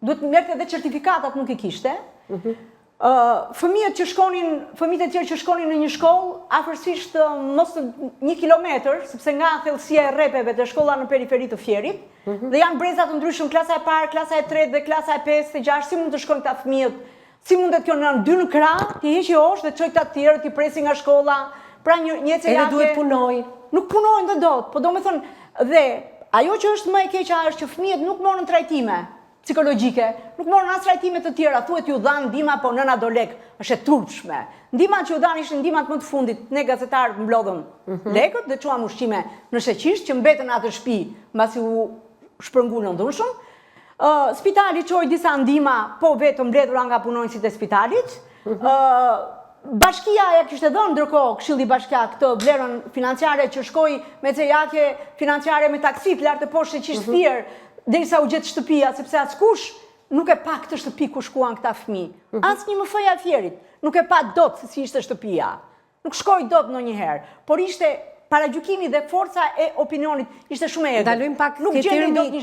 duhet merte dhe certifikatat nuk i kishte. Fëmijët e tjerë që shkonin në një shkollë, afërsisht mos 1 kilometër, sepse nga thellësia e rrepeve të shkolla në periferi të Fierit, dhe janë breza të ndryshëm, klasa e parë, klasa e tretë dhe klasa e 5 dhe 6, si mund të shkojnë këta fëmijët, si mundet kjo në 2 në krah, ti heqi osh dhe çoj këta të tjerë, ti presi nga shkolla, pra një ecejake. Edhe duhet punoj. Nuk punojnë dhe dot, po do me thënë, dhe ajo që është më e keqa është që fëmijët nuk morën trajtime psikologjike, nuk morën as trajtime të tjera, thuhet ju dhan ndihma, po nëna do lek, është e turpshme. Ndihmat që u dhan ishin ndihmat më të fundit, ne gazetarët mblodhëm lekët dhe çuam ushqime në sheqisht që mbetën atë shtëpi mbasi u shpërngu në ndunshëm. Spitali çoi disa ndihma, po vetëm mbledhura nga punonjësit e spitalit. Bashkia ja kishte dhënë ndërkohë Këshilli Bashkiak këtë vlerën financiare që shkoi me cejake financiare me taksit lart të poshtë që ishte fier derisa u gjet shtëpia, sepse askush nuk e pa këtë shtëpi ku shkuan këta fëmijë. Asnjë MF-ja e Fierit nuk e pa dot si ishte shtëpia. Nuk shkoi dot ndonjëherë, por ishte paragjykimi dhe forca e opinionit ishte shumë e egër. Ndalojmë pak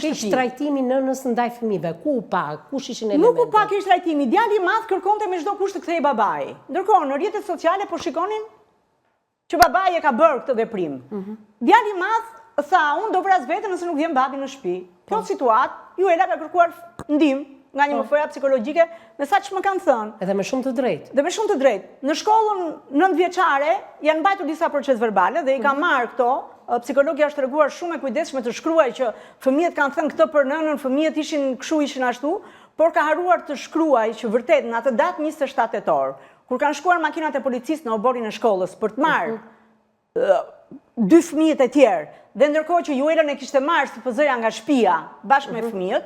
keq trajtimi nënës ndaj fëmijëve. Ku u pa? Kush ishin elementet? Nuk u pa keq trajtimi. Djali i madh kërkonte me çdo kusht të kthehej babai. Ndërkohë në rrjetet sociale po shikonin që babai e ka bërë këtë veprim. Djali i madh tha, unë do vras veten nëse nuk vjen babi në shtëpi. Kjo situatë, Juela ka kërkuar ndihmë nga një MF-ja psikologjike, me sa që më kanë thënë. Edhe me shumë të drejtë. Dhe me shumë të drejtë. Në shkollën 9 vjeçare janë mbajtur disa proces verbale dhe i ka marrë këto. Psikologja është treguar shumë e kujdesshme të shkruaj që fëmijët kanë thënë këtë për nënën, fëmijët ishin ashtu, por ka haruar të shkruaj që vërtet në atë datë 27 tetor, kur kanë shkuar makinat e policisë në oborin e shkollës për të marrë 2 fëmijët e tjerë, dhe ndërkohë që Juelën e kishte marrë SPZ-ja nga shtëpia bashkë me fëmijët,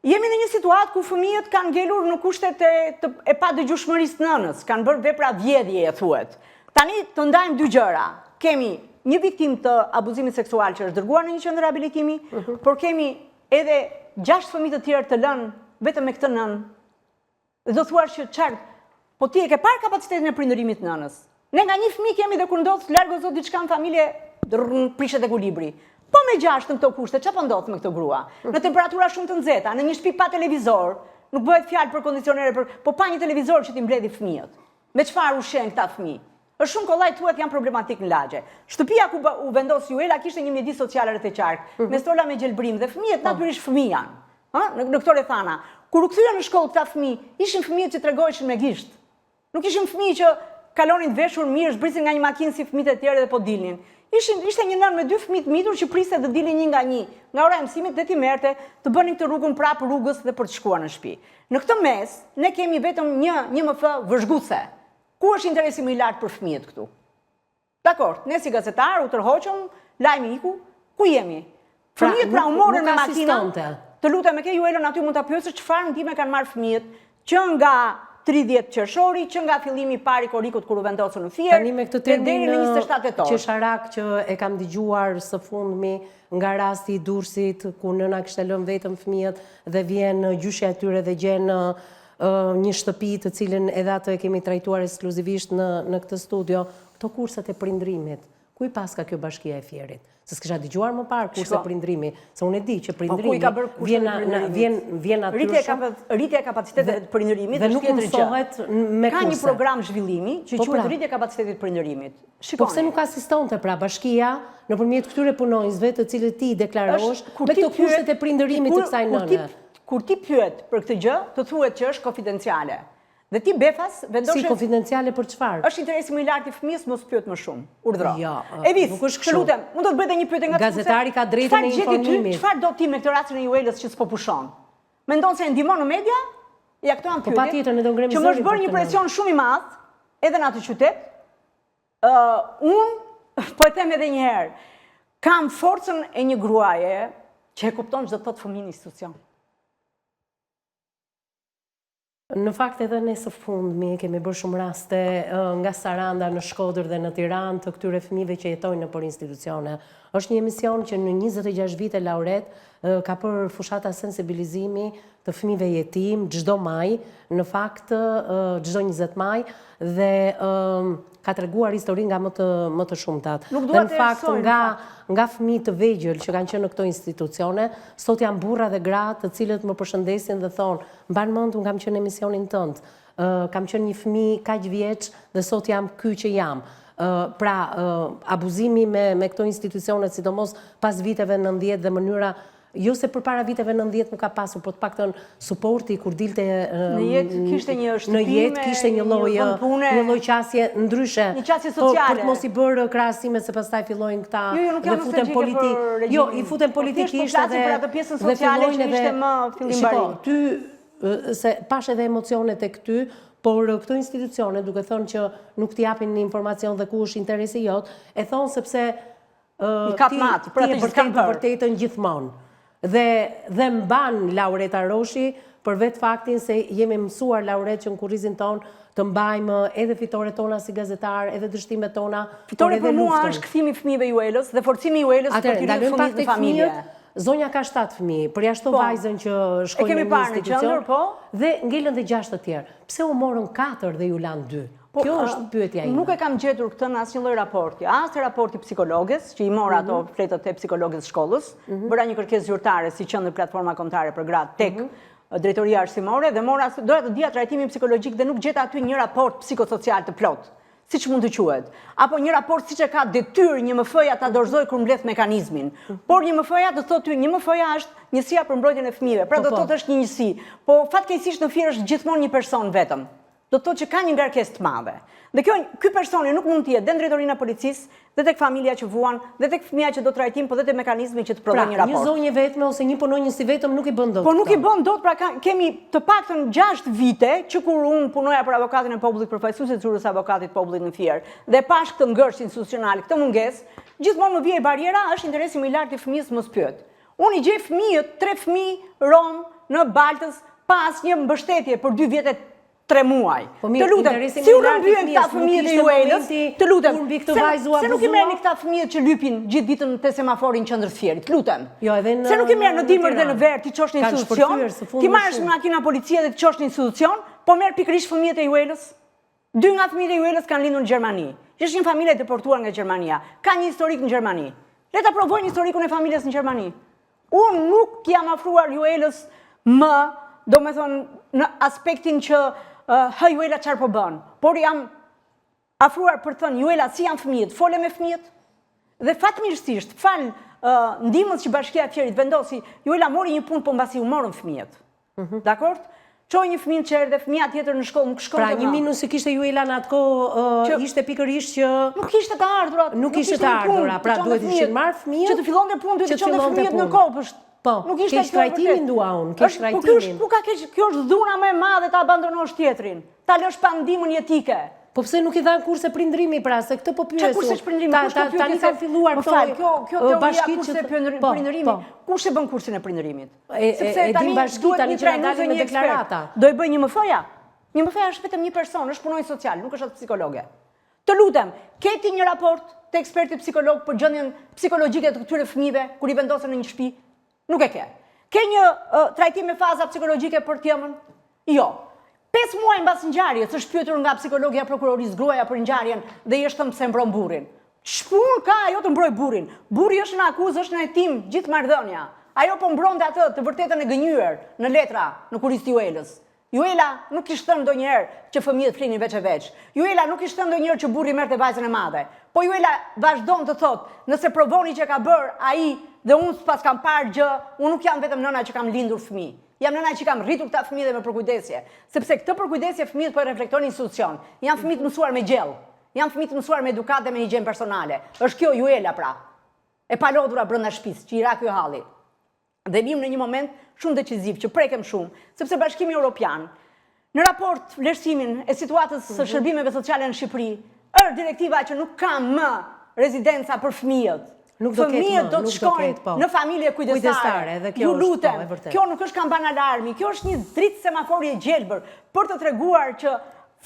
jemi në një situatë ku fëmijët kanë ngelur në kushtet e padëgjueshmërisë të nënës, kanë bërë vepra vjedhje, thuhet. Tani të ndajmë 2 gjëra. Kemi një viktimë të abuzimit seksual që është dërguar në një qendër rehabilitimi, por kemi edhe 6 fëmijë të tjerë të lënë vetëm me këtë nënë. Dhe do thuash që çfarë, po ti e ke parë kapacitetin e prindërimit të nënës. Ne nga një fëmijë kemi dhe kur ndodh largo zot diçka në familje, prishet ekuilibri. Po me 6 në këto kushte, çfarë po ndodh me këto grua? Në temperatura shumë të nxehta, në një shtëpi pa televizor, nuk bëhet fjalë për kondicionere, po pa një televizor që t'i mbledhi fëmijët. Me çfarë ushqen këta fëmijë? Është shumë kollaj thuhet janë problematik në lagje. Shtëpia ku u vendos Juela kishte një mjedis social rreth e qark, me stola me gjelbrim dhe fëmijët natyrisht fëmijë janë. Në këto rrethana. Kur u kthyen në shkollë këta fëmijë, ishin fëmijët që tregoheshin me gisht. Nuk ishin fëmijë që kalonin të veshur mirë, zbrisin nga një makinë si fëmijët e tjerë dhe po dilnin. Ishte një nën me 2 fëmijë të mitur që priste të dilin një nga një, nga ora e mësimit dhe t'i merte të bënin këtë rrugën prapë rrugës dhe për të shkuar në shtëpi. Në këtë mes, ne kemi vetëm një MF vëzhguese. Ku është interesi më i lartë për fëmijët këtu? Dakor, ne si gazetar u tërhoqëm, lajmi iku, ku jemi? Fëmijët pra u morën me makina. Të lutem, ke Juelën aty mund ta pyesësh çfarë ndihme kanë marrë fëmijët që nga 30 qershori, që nga fillimi i parë i korrikut kur u vendosën në Fier, tani me këtë termin deri në 27 tetor. Qesharak që e kam dëgjuar së fundmi nga rasti i Durrësit, ku nëna kishte lënë vetëm fëmijët dhe vjen gjyshja e tyre dhe gjen një shtëpi të cilën edhe atë e kemi trajtuar ekskluzivisht në këtë studio, këto kurset e prindërimit. Ku i paska kjo bashkia e Fierit? Se s'kisha dëgjuar më parë kurse prindërimi, se unë e di që prindërimi vjen natyrshëm. Rritja e kapacitetit të prindërimit dhe nuk mësohet me kurse. Ka një program zhvillimi që quhet rritja e kapacitetit të prindërimit. Po pse nuk asistonte pra bashkia nëpërmjet këtyre punonjësve të cilët ti deklarosh me këto kurset e prindërimit të kësaj nëne? Kur ti pyet për këtë gjë, të thuhet që është konfidenciale. Dhe ti befas vendoshe... Si konfidenciale për çfarë? Është interesi më i lartë i fëmijës, mos pyet më shumë. Urdhro. Nuk është kështu. Të lutem, mund të të bëj edhe një pyetje nga gazetari ka drejtën e informimit. Çfarë do ti me këtë rastin e Juelës që s'po pushon? Mendon se e ndihmon në media? Ja këto janë pyetje. Po patjetër ne do ngrem që më është bërë një presion shumë i madh edhe në atë qytet. Unë po e them edhe një herë, kam forcën e një gruaje që e kupton çdo thotë fëmijë në institucion. Në fakt edhe ne së fundmi kemi bërë shumë raste nga Saranda në Shkodër dhe në Tiranë të këtyre fëmijëve që jetojnë nëpër institucione. Është një emision që në 26 vite laureat ka për fushata sensibilizimi të fëmijëve jetim çdo maj, në fakt çdo 20 maj dhe ka treguar histori nga më të shumtat. Nuk Dhe dua në të fakt erësoj, nga fëmijë të vegjël që kanë qenë në këto institucione, sot janë burra dhe gra të cilët më përshëndesin dhe thonë, mban mend unë kam qenë në emisionin tënd, kam qenë një fëmijë kaq vjeç dhe sot jam ky që jam. Pra, abuzimi me këto institucione, sidomos pas viteve 90 dhe mënyra, jo se përpara viteve 90 nuk ka pasur, por të paktën suporti kur dilte në jetë kishte një në shtëpime, jetë kishte një lloj qasje ndryshe. Një qasje sociale. Për të mos i bërë krahasime se pastaj fillojnë këta Jo, nuk jam dhe futen nostalgjike për regjimin. Jo, i futen politikisht edhe për atë pjesën sociale që ishte më fillimbari. Ty se pash edhe emocionet e këty, por këto institucione, duke thënë që nuk t'i japin informacion dhe ku është interesi jot, e thonë sepse ti e vërtetën gjithmonë. Dhe mban Laureta Roshi për vetë faktin se jemi mësuar Lauret që në kurrizin ton të mbajmë edhe fitoret tona si gazetar, edhe dështimet tona, fitore për mua është kthimi i fëmijëve juelës dhe forcimi i juelës për të rritur fëmijët në familje. Zonja ka 7 fëmijë, përjashto vajzën që shkojnë në një institucion, dhe ngelen dhe 6 të tjerë. Pse u morën 4 dhe ju lanë 2? Kjo është pyetja ime. Nuk e kam gjetur këtë në asnjë lloj raporti. As te raporti psikologes, që i mora ato fletët e psikologes shkollës, bëra një kërkesë zyrtare si qendër platforma kombëtare për gratë tek drejtoria arsimore dhe mora doja të dija trajtimin psikologjik dhe nuk gjeta aty një raport psikosocial të plot, siç mund të quhet, apo një raport siç e ka detyrë një MF-ja ta dorëzojë kur mbledh mekanizmin. Por një MF-ja do thotë ty, një MF-ja është njësia për mbrojtjen e fëmijëve. Pra do thotë është një njësi, po fatkeqësisht në firë është gjithmonë një person vetëm. Do të thotë që ka një ngarkesë të madhe. Dhe ky personi nuk mund të jetë dhe në drejtorinë e policisë, dhe tek familja që vuan, dhe tek fëmia që do trajtim, po dhe te mekanizmi që të prodhon një raport. Një zonjë vetme ose një punonjës i vetëm nuk i bën dot. Po nuk i bën dot, pra kemi të paktën 6 vite që kur unë punoja për avokatin e popullit, përfaqësuese të zyrës avokatit popullit në Fier, dhe pash këtë ngërsh institucional, këtë mungesë, gjithmonë më vije bariera, është interesi më i lartë i fëmijës mos pyet. Unë i gjej fëmijët, 3 fëmijë rom në Baltës pas një mbështetje për 2 vjet 3 muaj. Të lutem, si u rëmbyen këta fëmijët e juelës? Të lutem, se nuk i merrni këta fëmijët që lypin gjithë ditën te semaforin në qendër Fierit? Të lutem. Se nuk i merr në dimër dhe në verë ti çosh në institucion? Ti marrësh me makina policie dhe ti çosh në institucion, po merr pikërisht fëmijët e juelës? 2 nga fëmijët e juelës kanë lindur në Gjermani. Është një familje deportuar nga Gjermania. Ka një historik në Gjermani. Le ta provojnë historikun e familjes në Gjermani. Unë nuk jam afruar juelës më, domethënë në aspektin që Juela çfarë po bën, por jam afruar për të thënë Juela si janë fëmijët, fole me fëmijët. Dhe fatmirësisht, fal ndihmës që Bashkia e Fierit vendosi, Juela mori një punë po mbasi u morën fëmijët. Dakord? Çoi një fëmijë që erdhe, fëmia tjetër në shkollë, nuk shkonte. Pra një minus që kishte Juela në atë kohë ishte pikërisht që nuk kishte të ardhurat. Nuk ishte të ardhura, pra duhet ishin marrë fëmijët. Që të fillonte punë, duhet të çonte fëmijët në kopësht. Po, keq trajtimin dua unë, keq trajtimin. Ku ka keq, kjo është dhuna më e madhe ta abandonosh tjetrin. Ta lësh pa ndihmën jetike. Po pse nuk i dhan kurse prindërimi pra, se këtë po pyesu. Kurse prindërimi, tani kanë filluar kjo teoria kurse prindërimi. Kush e bën kursin e prindërimit? Sepse tani duhet një trajnues me deklarata. Do i bëj një MF-ja? Një MF-ja është vetëm një person, është punonjës social, nuk është psikologe. Të lutem, ke ti një raport te eksperti psikolog për gjendjen psikologjike të këtyre fëmijëve kur i vendosen në një shtëpi? Nuk e ke. Ke një trajtim me faza psikologjike për tjemën? Jo. 5 muaj mbas ngjarjes është pyetur nga psikologja prokurorisë gruaja për ngjarjen dhe i është thënë pse mbron burrin. Ç'punë ka ajo të mbroj burrin? Burri është në akuzë, është në hetim, gjithë marrëdhënia. Ajo po mbronte atë të vërtetën e gënjur në letra në kurisë të Juelës. Juela nuk kishte thënë ndonjëherë që fëmijët flinin veç e veç. Juela nuk kishte thënë ndonjëherë që burri merrte vajzën e madhe. Po Juela vazhdon të thotë, nëse provoni që ka bër ai dhe unë pas kam parë gjë, unë nuk jam vetëm nëna që kam lindur fëmijë. Jam nëna që kam rritur këta fëmijë dhe me përkujdesje. Sepse këtë përkujdesje fëmijët po e reflektojnë institucion. Janë fëmijë të mësuar me gjell. Janë fëmijë të mësuar me edukat dhe me higjenë personale. Është kjo Juela pra. E palodhura brenda shtëpisë, që i ra ky halli. Dhe vim në një moment shumë decisiv, që prekem shumë, sepse Bashkimi Evropian, në raport vlerësimin e situatës së shërbimeve sociale në Shqipëri, është direktiva që nuk ka më rezidenca për fëmijët. Fëmijët do të shkojnë në familje kujdestare. Ju lutem, kjo nuk është kampan alarmi, kjo është një dritë semafori e gjelbër për të treguar që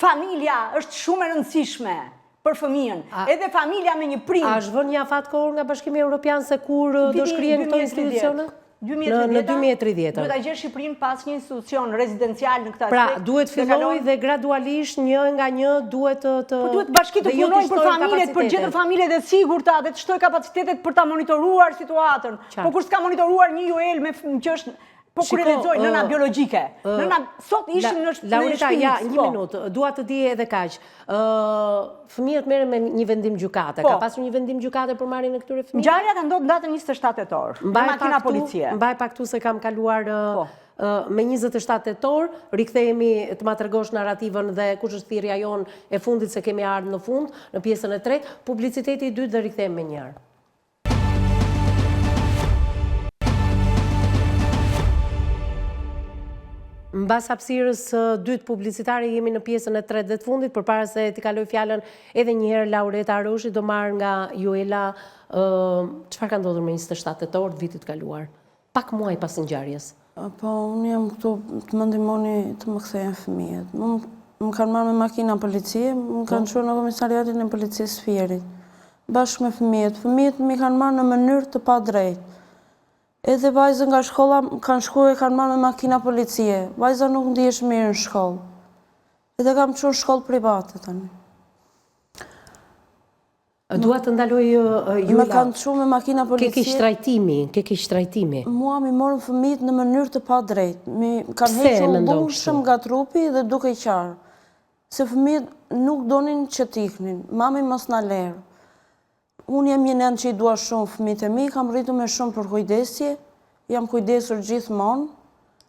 familja është shumë e rëndësishme për fëmijën, edhe familja me një prind. A është vënë një afat kohë nga Bashkimi Evropian se kur do shkrihen këto institucione? në 2030. Duhet ta gjesh Shqipërinë pas një institucion rezidencial në këtë aspekt. Pra, duhet filloj dhe gradualisht një nga një duhet të... Po duhet bashki të punojnë për familjet, për gjetër familjet e sigurta dhe të shtoj kapacitetet për ta monitoruar situatën. Po kur s'ka monitoruar një UEL që është... Po kur e lexoj nëna biologjike. Nëna sot ishim në shtëpi. Laurita, ja, një minutë, dua të di edhe kaq. Fëmijët merren me një vendim gjykate. Ka pasur një vendim gjykate për marrjen e këtyre fëmijëve? Ngjarja ka ndodhur datën 27 tetor me makina policie. Mbaj pak tu se kam kaluar me 27 tetor, rikthehemi të ma tregosh narrativën dhe kush është thirrja jon e fundit se kemi ardhur në fund, në pjesën e tretë, publiciteti i dytë dhe rikthehemi me njëherë. Mbas hapësirës dytë publicitare jemi në pjesën e tretë dhe të fundit, përpara se t'i kaloj fjalën edhe një herë Laureta Aroshi, do marr nga Juela çfarë ka ndodhur me 27 tetor të vitit kaluar. Pak muaj pas ngjarjes. Po, unë jam këtu të më ndihmoni të më kthehen fëmijët. Më kanë marrë me makina policie, më kanë çuar në komisariatin e policisë Fierit, bashkë me fëmijët. Fëmijët mi kanë marrë në mënyrë të padrejtë. Edhe vajzën nga shkolla kanë shkuar e kanë marrë me makina policie. Vajza nuk ndihesh mirë në shkollë. Edhe kam çuar shkollë private tani. Dua të ndaloj Juela. Më kanë çuar me makina policie. Ke kish trajtimi. Mua mi morën fëmijët në mënyrë të padrejtë. Kanë hequr lundshëm nga trupi dhe duke qarë. Se fëmijët nuk donin që t'iknin. Mami mos na lerë. Unë jam një nënë që i dua shumë fëmijët e mi, kam rritur me shumë për kujdesje, jam kujdesur gjithmonë,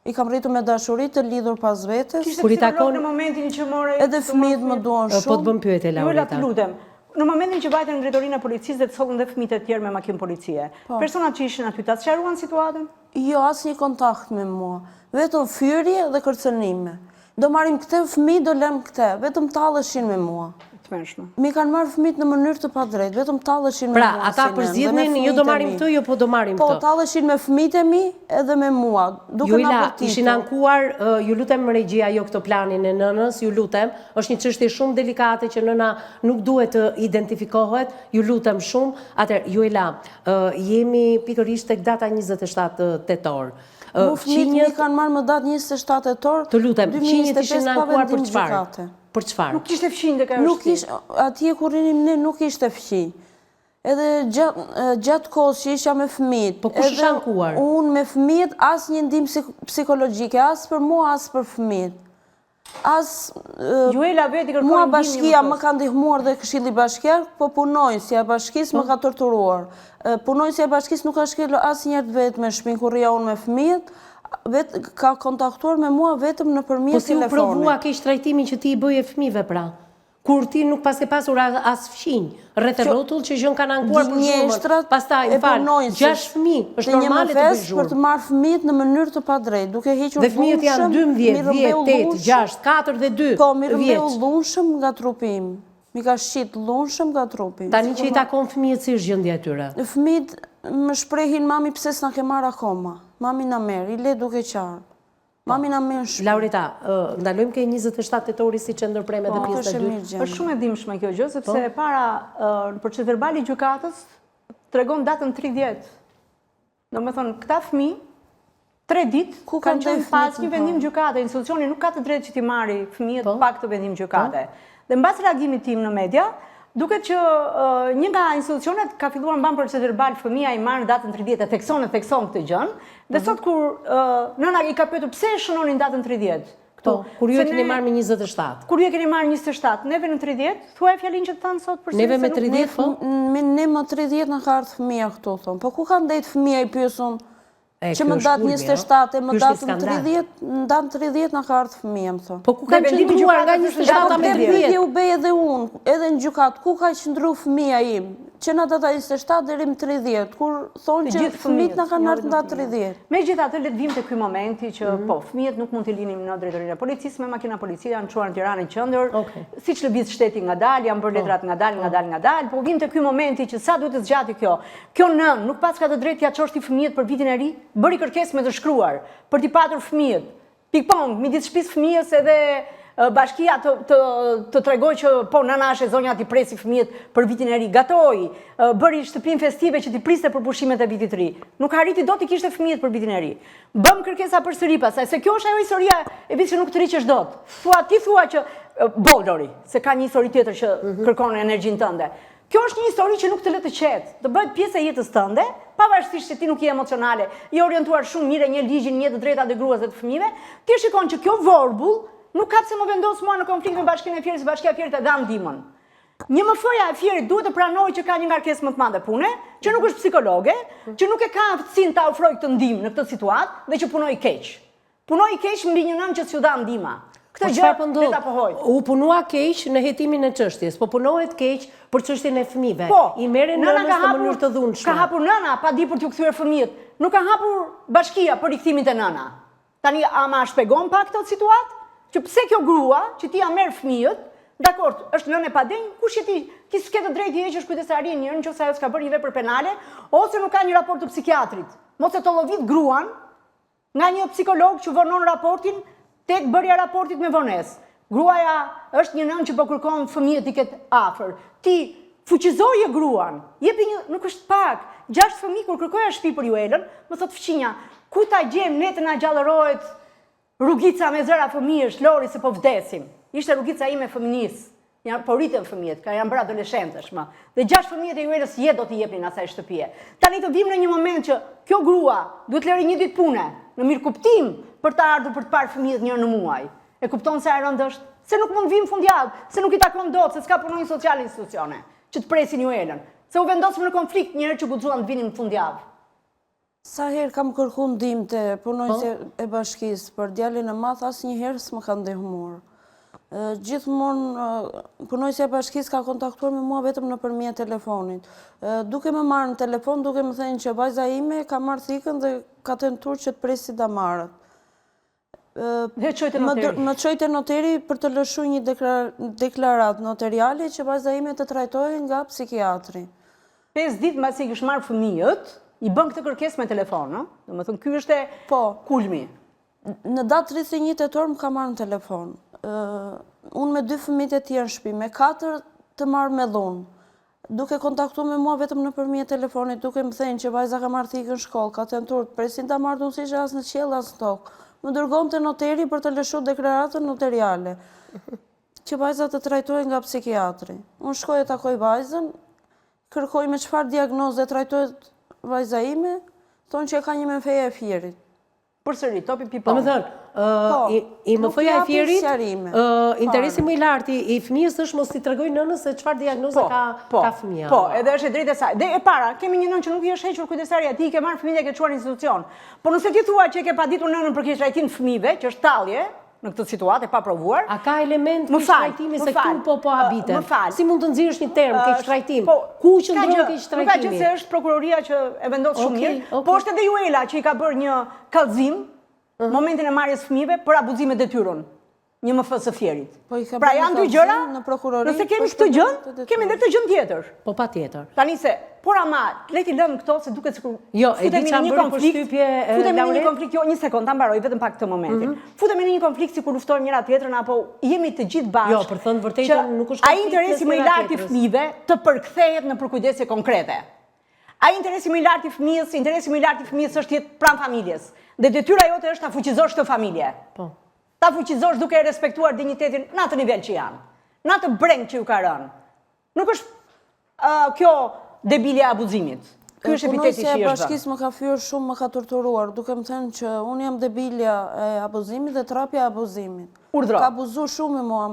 i kam rritur me dashuri të lidhur pas vetes. Kishte psikolog në momentin që more... Edhe fëmijët më duan shumë. Po të bëm pyetje, Laurita. Të lutem, në momentin që vajten në drejtorinë e policisë dhe të sollën dhe fëmijët e tjerë me makinë policie, personat që ishin aty ta sqaruan situatën? Jo, asnjë kontakt me mua, vetëm fyrje dhe kërcënime. Do marrim këtë fëmijë, do lëm këtë, vetëm talleshin me mua. Mi kanë marrë fëmijët në mënyrë të padrejtë, vetëm talleshin me mua. Pra, ata përzgjedhnin, jo do marrim këtë, jo po do marrim këtë. Po, talleshin me fëmijët e mi edhe me mua, duke na përtitur. Ishin ankuar, ju lutem regjia, jo këtë planin e nënës, ju lutem, është një çështje shumë delikate që nëna nuk duhet të identifikohet, ju lutem shumë. Atëherë, Juela, jemi pikërisht tek data 27 tetor. Fëmijët mi kanë marrë më datë 27 tetor, të lutem, fëmijët ishin ankuar për çfarë? Për çfarë? Nuk kishte fqinj dhe ka është. Atje kur rinim ne nuk ishte fqinj. Edhe gjatë kohës që isha me fëmijët. Po kush është ankuar? Unë me fëmijët as një ndihmë psikologjike, as për mua, as për fëmijët. Juela veti kërkoi mua bashkia më ka ndihmuar dhe Këshilli Bashkiak, po punojësja e bashkisë më ka torturuar. Punojësja e bashkisë nuk ka shkelur asnjëherë vetë me shtëpinë kur rija unë me fëmijët. Ka kontaktuar me mua vetëm nëpërmjet telefonit. Po si u provua keq trajtimin që ti i bëje fëmijëve pra? Kur ti nuk pas ke pasur as fqinj, rreth e rrotull që gjën kanë ankuar për shumën. Pastaj, fal, 6 fëmijë, është normale të bëj për të marrë fëmijët në mënyrë të padrejtë, duke hequr dhe fëmijët janë 12, 10, 8, 6, 4 dhe 2 vjeç. Po, mi rrëmbeu lunshëm nga trupi im. Mi ka shqit lunshëm nga trupi. Tani që i takon fëmijët si është gjendja e tyre? Fëmijët më shprehin mami pse s'na ke marrë akoma. Mami na merr, i le duke qarë. Mami na merr shumë. Laurita, ndalojmë ke 27 tetori si që ndërpreme dhe pjesë të dytë. Është shumë e dimshme kjo gjë, sepse para procedverbali i gjykatës tregon datën 30. Domethënë, këta fëmijë 3 ditë kanë qenë pas një vendim gjykate. Institucioni nuk ka të drejtë që t'i marrë fëmijët pa këtë vendim gjykate. Dhe mbas reagimit tim në media, duket që një nga institucionet ka filluar mban procedverbal fëmia i marrë datën 30, thekson këtë gjën, dhe sot kur nëna i ka pyetur pse e shënonin datën 30. Kur ju e keni marrë me 27. Kur ju e keni marrë 27, neve në 30, thuaj fjalin që të thanë sot për neve me 30, po? Ne më 30 në ka ardhur fëmia këtu thon. Po ku kanë ndejt fëmia i pyesun? Që më datë 27, më datën 30, në datën 30 në ka ardhur fëmia, më thonë. Po ku kanë qëndruar nga 27 me 30? U bej edhe unë, edhe në gjykat, ku ka qëndru fëmia im? Që në data 27 deri më 30, kur thonë që fëmijët në kanë ardhur në datë 30. Megjithatë, le të vim te ky momenti që po, fëmijët nuk mund t'i linim në drejtorinë e policisë me makina policie, janë çuar në Tiranë qendër, siç lëviz shteti ngadalë, janë bërë letrat ngadalë, po vim te ky momenti që sa duhet të zgjati kjo. Kjo nën nuk pas ka të drejtë t'ia çoshti fëmijët për vitin e ri, bëri kërkesë me të shkruar për t'i patur fëmijët. Pikpong, midis shtëpisë fëmijës edhe bashkia të tregoj që po nana është e zonja t'i presi fëmijët për vitin e ri, gatoi, bëri shtëpinë festive që t'i priste për pushimet e vitit të ri. Nuk arriti dot t'i kishte fëmijët për vitin e ri. Bëm kërkesa përsëri pastaj, se kjo është ajo historia e vitit që nuk të riqesh dot. Ti thua që Boldori, se ka një histori tjetër që kërkon energjinë tënde. Kjo është një histori që nuk të le të qetë, të bëhet pjesë e jetës tënde, pavarësisht që ti nuk je emocionale, je orientuar shumë mirë një ligjin, një të drejtat e gruas dhe të fëmijëve, ti shikon që kjo vorbull nuk ka pse më vendos mua në konflikt me Bashkinë e Fierit, se Bashkia e Fierit e dha ndihmën. Një MF-ja e Fierit duhet të pranojë që ka një ngarkesë më të madhe pune, që nuk është psikologe, që nuk e ka aftësinë ta ofrojë këtë ndihmë në këtë situatë dhe që punoi keq. Punoi keq mbi një nënë që s'ju dha ndihmë. Këtë gjë le ta pohoj. U punua keq në hetimin e çështjes, po punohet keq për çështjen e fëmijëve. I merren nënës në mënyrë të dhunshme. Ka hapur nëna pa di për t'u kthyer fëmijët. Nuk ka hapur bashkia për rikthimin e nëna. Tani a ma shpjegon pak këtë situatë? Që pse kjo grua, që ti ja merr fëmijët, dakord, është nënë e padenj, kush je ti? Ti s'ke të drejtë të heqësh kujdestarin një nëse ajo s'ka bërë një vepër penale, ose nuk ka një raport të psikiatrit. Mos e tollovit gruan nga një psikolog që vonon raportin tek bërja raportit me vonesë. Gruaja është një nënë që po kërkon fëmijët i ketë afër. Ti fuqizoje gruan. Jepi një, nuk është pak. 6 fëmijë kur kërkoja shtëpi për Juelën, më thot fëqinja, ku ta gjem ne të na gjallërohet rrugica me zëra fëmijësh, Lori se po vdesim. Ishte rrugica ime fëminis. Po rritën fëmijët, ka janë bërë adoleshentësh më. Dhe 6 fëmijët e Juelës jetë do t'i jepnin asaj shtëpie. Tani të vim në një moment që kjo grua duhet lëri një ditë pune, në mirë kuptim, për të ardhur për të parë fëmijët njërë në muaj. E kupton se e rëndë është? Se nuk mund vim fundjavë, se nuk i takon dot, se s'ka punojnë social institucione, që të presin Juelën. Se u vendosëm në konflikt njërë që guxuan të vinim fundjavë. Sa herë kam kërku ndihmë te punojnësi e bashkisë për djalin e madh, asnjëherë s'më ka ndihmuar. Gjithmonë punojësia e bashkisë ka kontaktuar me mua vetëm nëpërmjet telefonit. Duke më marrë në telefon, duke më thënë që vajza ime ka marrë thikën dhe ka tentuar që të presi damarët. Më çoi te noteri për të lëshuar një deklaratë notariale që vajza ime të trajtohej nga psikiatri. 5 ditë mbasi i kish marrë fëmijët, i bën këtë kërkesë me telefon, ëh? Domethënë ky është kulmi. Në datë 31 tetor më ka marrë në telefon. Unë me 2 fëmijët e tjerë në shtëpi, me 4 të marrë me dhunë. Duke kontaktuar me mua vetëm nëpërmjet telefonit, duke më thënë që vajza ka marrë thikën në shkollë, ka tentuar të presin ta marrë dhunë siç as në qiell as në tokë. Më dërgonte noteri për të lëshuar deklaratën notariale, që vajza të trajtohej nga psikiatri. Unë shkoj e takoj vajzën, kërkoj me çfarë diagnoze trajtohet vajza ime, thonë që e ka një menfeje e Fierit. Përsëri, topi pipon. I MF-ja e Fierit, interesi më i lartë i fëmijës është mos t'i tregoj nënës se çfarë diagnoze ka fëmia. Po, edhe është e drejtë e saj. Dhe e para, kemi një nënë që nuk i është hequr kujdestaria, ti i ke marrë fëmijët e ke çuar në institucion. Po nëse ti thua që e ke paditur nënën për keq trajtim të fëmijëve, që është tallje në këtë situatë e paprovuar. A ka element keq trajtimi se këtu po habitem? Si mund të nxirrësh një term keq trajtim? Ku qëndron keq trajtimi? Nuk ka gjë se është prokuroria që e vendos shumë mirë, po është edhe Juela që i ka bërë një kallëzim momentin e marrjes fëmijëve për abuzim me detyrën. Një MF së Fierit. Pra janë dy gjëra, nëse kemi këtë gjë, kemi edhe këtë gjë tjetër. Po patjetër. Tani se, por ama, le t'i lëmë këto se duket sikur futemi në një konflikt, futemi në një konflikt, jo, një sekond, ta mbaroj vetëm pak këtë momentin. Futemi në një konflikt sikur luftojmë njëra tjetrën apo jemi të gjithë bashkë. Jo, për thënë vërtetën nuk është ai interesi më i lartë i fëmijëve të përkthehet në përkujdesje konkrete. Ai interesi më i lartë i fëmijës, interesi më i lartë i fëmijës është jetë pranë familjes. Dhe detyra jote është ta fuqizosh këtë familje. Po. Ta fuqizosh duke e respektuar dinjitetin në atë nivel që janë. Në atë breng që ju ka rënë. Nuk është kjo debilja e abuzimit. Ky është epiteti që i është dhënë. Punojësia e bashkisë më ka fyer shumë, më ka torturuar, duke më thënë që unë jam debilja e abuzimit dhe trapja e abuzimit. Urdhro. Ka abuzuar shumë me mua.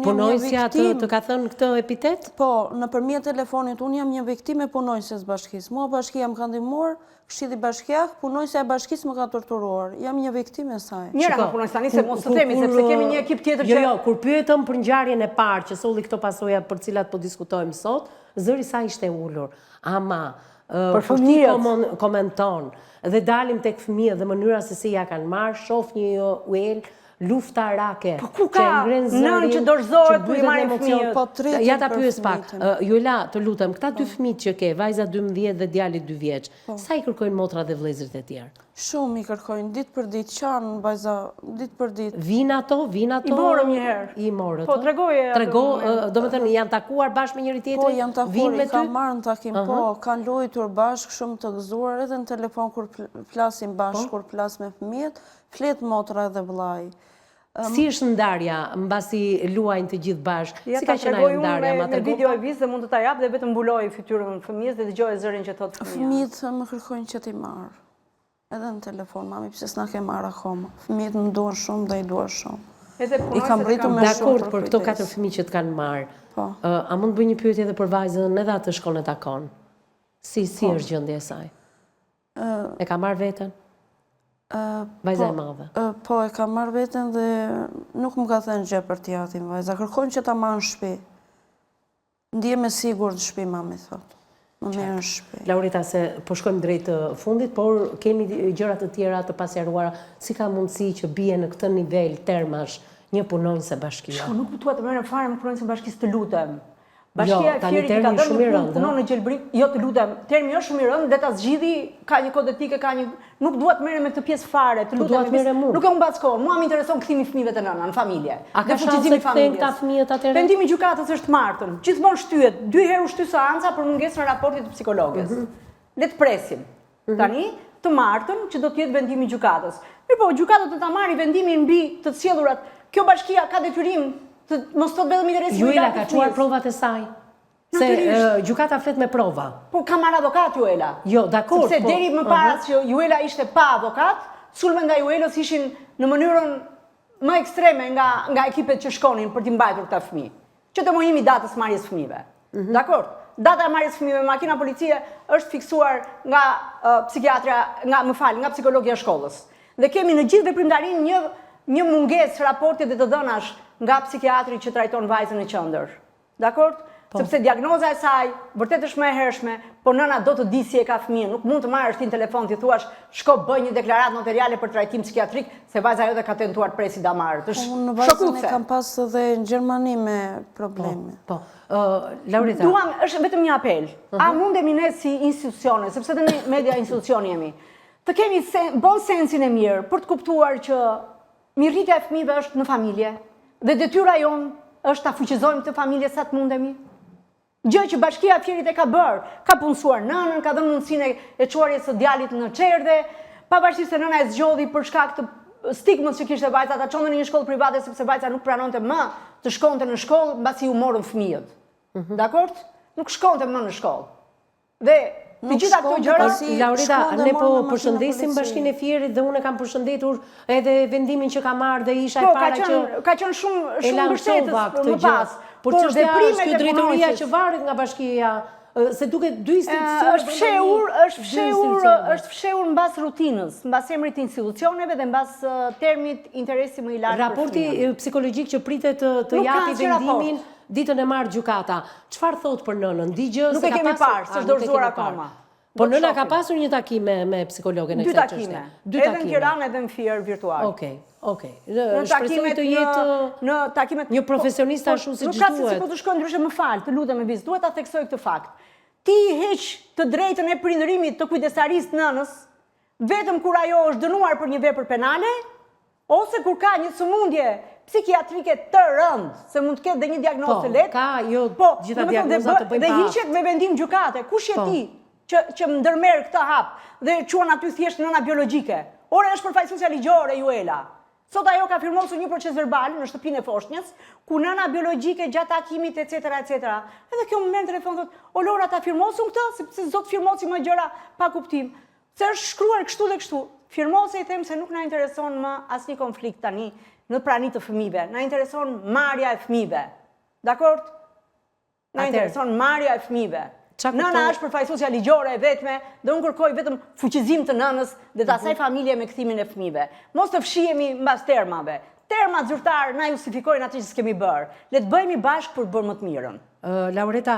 Punojësia të ka thënë këtë epitet? Po, nëpërmjet telefonit unë jam një viktimë e punojëses bashkisë. Mua bashkia më ka ndihmuar, Këshilli Bashkiak, punojësia e bashkisë më ka torturuar. Jam një viktimë e saj. Njëra nga punojësia tani se mos të themi sepse kemi një ekip tjetër që Jo, kur pyetëm për ngjarjen e parë që solli këto pasoja për cilat po diskutojmë sot, zëri i saj ishte ulur. Ama për fëmijët komenton dhe dalim tek fëmijët dhe mënyra se si ja kanë marrë, shoh një uel luftarake. Po ku ka nënë që dorëzohet kur i marrin fëmijët? Ja ta pyes pak. Juela, të lutem, këta 2 fëmijë që ke, vajza 12 dhe djali 2 vjeç, sa i kërkojnë motra dhe vëllezërit e tjerë? Shumë i kërkojnë, ditë për ditë, qanë, vajza, ditë për ditë. Vinë ato? I morëm një herë. I morët. Po, tregoje ato. Do me thënë, janë takuar bashkë me njëri tjetrin? Po, janë takuar, i kanë marrë në takim, po, kanë luajtur bashkë, shumë të gëzuar, edhe në telefon kur flasim bashkë, kur flas me fëmijët, flet motra dhe vllai. Si është ndarja, mbasi luajnë të gjithë bashkë? Ja, si ka qenë ajo ndarja? Me video e vizë dhe mund të ta jap dhe vetëm mbuloj fytyrën e fëmijës dhe dëgjoj zërin që thot fëmia. Fëmijët më kërkojnë që t'i marr. Edhe në telefon, mami, pse s'na ke marrë akoma. Fëmijët më duan shumë dhe i duan shumë. I kam rritur me shumë dakord, për këto 4 fëmijë që të kanë marrë. Po. A mund të bëj një pyetje edhe për vajzën edhe atë shkon e takon? Si është gjendja e saj? E ka marrë veten? Vajza e madhe. Po, e ka marrë veten dhe nuk më ka thënë gjë për t'jatin vajza. Kërkojnë që ta marrë në shtëpi. Ndihem e sigurt në shtëpi, mami thotë. Më merr në shtëpi. Laurita, se po shkojmë drejt fundit, por kemi gjëra të tjera të pasqaruara. Si ka mundësi që bie në këtë nivel termash një punonjëse bashkia? Nuk duhet të merrem fare me punonjëse bashkisë, të lutem. Bashkia e Fierit i ka dhënë punon në Gjelbrik, jo të lutem, termi është shumë i rëndë, dhe ta zgjidhi, ka një kod etike, ka një... Nuk duhet merrem me këtë pjesë fare, të lutem. Nuk e humbac kohën, mua më intereson kthimi i fëmijëve të nëna në familje. A ka shanse të kthejnë këta fëmijët atëherë? Pendimi i gjykatës është martën, gjithmonë shtyhet, 2 herë u shty seanca për mungesën e raportit të psikologes. Le të presim. Tani të martën që do të jetë vendimi i gjykatës. Mirpo, gjykata do ta marrë vendimin mbi të sjelljurat. Kjo bashkia ka detyrim të mos thotë vetëm interesi. Juela ka çuar provat e saj. Se gjykata flet me prova. Po ka marrë avokat Juela. Jo, dakord. Sepse deri më pas që Juela ishte pa avokat, sulmet nga Juelës ishin në mënyrën më ekstreme nga ekipet që shkonin për t'i mbajtur këta fëmijë. Që të mohimi datës marrjes fëmijëve. Dakord. Data e marrjes fëmijëve me makina policie është fiksuar nga psikiatria, nga psikologja e shkollës. Dhe kemi në gjithë veprimtarinë një mungesë raporti dhe të dhënash nga psikiatri që trajton vajzën e qendër. Dakord? Sepse diagnoza e saj vërtet është më e hershme, por nëna do të di si e ka fëmijën. Nuk mund të marrësh ti në telefon ti thuash, shko bëj një deklaratë notariale për trajtim psikiatrik, se vajza jote ka tentuar të presi damar. Unë vajzën e kam pas edhe në Gjermani me probleme. Po. Laurita. Është vetëm një apel. A mundemi ne si institucione, sepse dhe ne media institucion jemi, të kemi bon sensin e mirë për të kuptuar që mirëritja e fëmijëve është në familje dhe detyra jonë është ta fuqizojmë këtë familje sa të mundemi. Gjë që Bashkia e Fierit e ka bërë, ka punësuar nënën, ka dhënë mundësinë e çuarjes së djalit në çerdhe, pavarësisht se nëna e zgjodhi për shkak të stigmës që kishte vajza, ta çonte në një shkollë private sepse vajza nuk pranonte më të shkonte në shkollë mbasi u morën fëmijët. Dakord? Nuk shkonte më në shkollë. Dhe të gjitha këto gjëra, Laurita, ne po përshëndesim Bashkinë e Fierit dhe unë kam përshëndetur edhe vendimin që ka marrë dhe isha e para që ka qenë shumë mbështetës më pas. Por çështja është kjo drejtoria që varet nga bashkia, se duket dy institucione. Është fshehur mbas rutinës, mbas emrit të institucioneve dhe mbas termit interesi më i lartë. Raporti psikologjik që pritet të japi vendimin ditën e marrë gjykata. Çfarë thot për nënën? Digjë se ka pasur. Nuk e kemi parë, s'është dorëzuar akoma. Po nëna ka pasur një takim me psikologen e kësaj çështje. 2 takime. Edhe në Tiranë edhe në Fier virtual. Okej. Shpresoj të jetë në takimet një profesionist ashtu siç duhet. Nuk ka se si po të shkojë ndryshe, më fal, të lutem me vizë. Duhet ta theksoj këtë fakt. Ti heq të drejtën e prindërimit të kujdesarisë nënës vetëm kur ajo është dënuar për një vepër penale ose kur ka një sëmundje psikiatrike të rëndë, se mund të ketë dhe një diagnozë të lehtë. Ka, jo, gjitha diagnozat të bëjnë dhe hiqet me vendim gjykate. Kush je ti që më ndërmerr këtë hap dhe quan aty thjesht nëna biologjike? Ora është përfaqësuesja ligjore Juela. Sot ajo ka firmosur një proces verbal në shtëpinë e Foshnjës, ku nëna biologjike gjatë takimit etc. Edhe kjo më merr në telefon thotë, "O Lora, ta firmosun këtë, sepse zot firmosi më gjëra pa kuptim." Se është shkruar kështu dhe kështu. Firmose i them se nuk na intereson më asnjë konflikt tani në prani të fëmijëve. Na intereson marrja e fëmijëve. Dakord? Na intereson marrja e fëmijëve. Nëna është përfaqësuesja ligjore e vetme dhe unë kërkoj vetëm fuqizim të nënës dhe të asaj familje me kthimin e fëmijëve. Mos të fshihemi mbas termave. Termat zyrtar na justifikojnë atë që s'kemi bërë. Le të bëhemi bashkë për të bërë më të mirën. Laurita,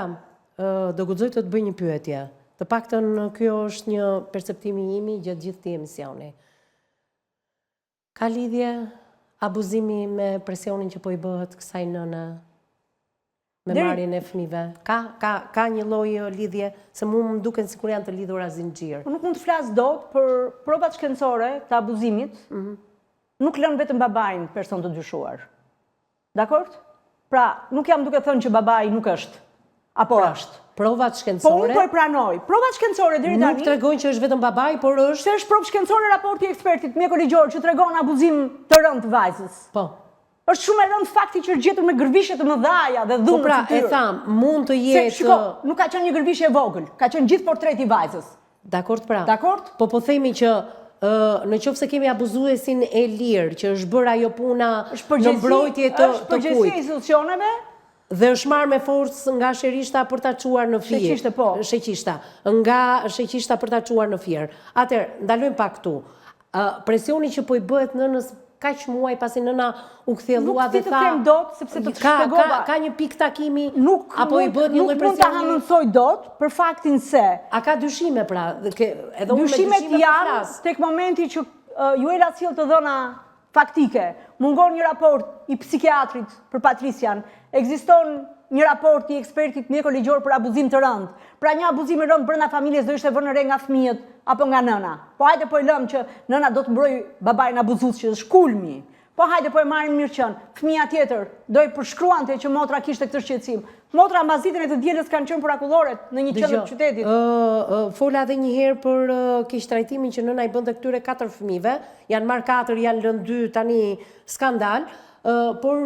do guxoj të bëj një pyetje. Të paktën kjo është një perceptimi imi gjatë gjithë këtij emisioni. Ka lidhje abuzimi me presionin që po i bëhet kësaj nëne me marrjen e fëmijëve? Ka një lloj lidhje, se mu më duken sikur janë të lidhura zinxhir. Unë nuk mund të flas dot për provat shkencore të abuzimit, nuk lën vetëm babain person të dyshuar. Dakord? Pra, nuk jam duke thënë që babai nuk është, apo është. Provat Po unë shkencore po e pranoj. Provat shkencore deri tani nuk tregojnë që është vetëm babai, por është se është provë shkencore raporti i ekspertit mjekoligjor që tregon abuzim të rënd të vajzës. po. Është shumë e rënd fakti që është gjetur me gërvishe të mëdhaja dhe dhunë. Po pra, e tham, mund të Se, jetë... shiko, nuk ka qenë një gërvishe e vogël, ka qenë gjithë portreti i vajzës. Dakord pra. Dakord? Po themi që në qoftë se kemi abuzuesin e lirë, që është bërë ajo puna në mbrojtje të është përgjegjësia e institucioneve, dhe është marrë me forcë nga sherishta për ta çuar në firë. Sheqishte, po. Sheqishta. Nga sheqishta për ta çuar në firë. Atëherë, ndalojmë pak këtu. Presioni që po i bëhet nënës kaq muaj pasi nëna u kthjellua dhe tha... Nuk ti të them dot, sepse të shpjegova. Ka një pikë takimi, Nuk apo i bëhet një lloj Nuk mund ta presioni? hamësoj dot për faktin se A ka dyshime pra? Edhe unë me dyshimet dyshime janë flas. tek momenti që Juela sjell të dhëna faktike, mungon një raport i psikiatrit për Patrician, ekziston një raport i ekspertit mjekoligjor për abuzim të rënd. Pra një abuzim i rënd brenda familjes do ishte vënë re nga fëmijët apo nga nëna. Po hajde po i lëm që nëna do të mbroj babain abuzues që është kulmi. Po hajde po e marrim mirë qenë. Fëmia tjetër do i përshkruante që motra kishte këtë shqetësim. Motra mbas ditën e të dielës kanë qenë parakullorët në një qendër të qytetit. Fola edhe një herë për keqtrajtimin që nëna i bënte këtyre 4 fëmijëve. Janë marrë 4, janë lënë 2, tani skandal. Por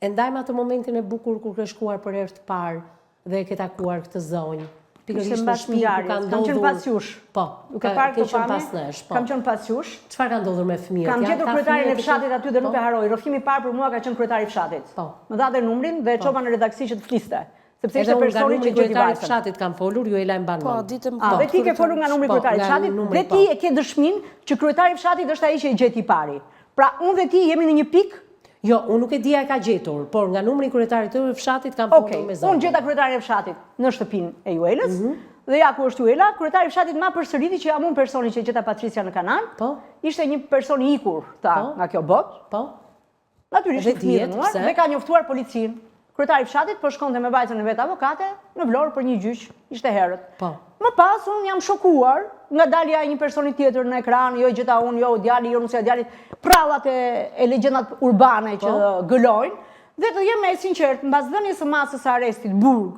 e ndajmë atë momentin e bukur kur ke shkuar për herë të parë dhe e ke takuar këtë zonjë. Pikërisht në shtëpi ku ka ndodhur. Kam qenë pas jush. Po, Duke parë ke këto qenë pamje, pas nesh. Po. kam qenë pas jush. Çfarë ka ndodhur me fëmijët? Kam gjetur kryetarin e fshatit aty dhe nuk Po. e haroj. Rrëfimi i parë për mua ka qenë kryetari i fshatit. Po. Më dha dhe numrin dhe e çova në redaksi që të fliste. Sepse Edhe ishte unë nga personi numri që gjeti kryetarit vajzën. fshatit kam folur, ju e lajm ban. Po, ditëm Dhe ti ke folur nga numri kryetarit nga fshatit numri, dhe ti e ke dëshmin që kryetari i fshatit është ai që e gjeti i pari. Pra unë dhe ti jemi në një pikë. Jo, unë nuk e dia e ka gjetur, por nga numri kryetarit të fshatit kam folur me zonë. Unë gjeta kryetarin e fshatit në shtëpinë e Juelës dhe ja ku është Juela, kryetari i fshatit ma përsëriti që jam unë personi që gjeta Patricia në kanal. Po. Ishte një person i ikur nga kjo botë. Po. Natyrisht Dhe i fëmijë dihet, pse? dhe ka njoftuar policinë. Kryetari i fshatit po shkonte me vajzën e vet avokate në Vlorë për një gjyq, ishte herët. Po. Më pas unë jam shokuar nga dalja e një personi tjetër në ekran, jo gjeta unë, jo djali, jo nusja djalit, prallat e legjendat urbane që gëlojnë, dhe të jem e sinqert, mbas dhënies së masës së arrestit burg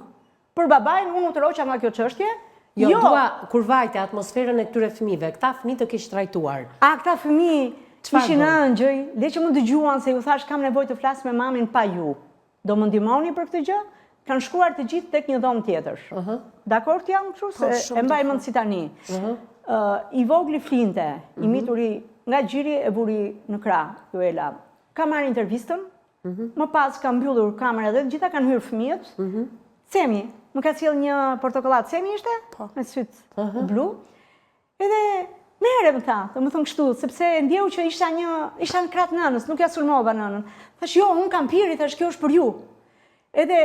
për babain, unë u tërhoqa nga kjo çështje. Jo, dua kur vajte atmosferën e këtyre fëmijëve, këta fëmijë të keq trajtuar. A këta fëmijë Çfarë ishin bën? ëngjëj, le që më dëgjuan se ju thash kam nevojë të flas me mamin pa ju. Do më ndihmoni për këtë gjë? Kanë shkuar të gjithë tek një dhomë tjetër. Dakord jam kështu se e mbaj mend si tani. I vogli flinte, i mituri nga gjiri e buri në krah, Juela. Ka marrë intervistën, më pas ka mbyllur kamera dhe të gjitha kanë hyrë fëmijët. Semi, më ka sjell një portokollat, Semi ishte? Me syt blu. Edhe mere më tha, dhe më thëmë kështu, sepse ndjehu që isha në kratë nënës, nuk ja sulmova nënën. Thash, jo, unë kam pirë, thash, kjo është për ju. Edhe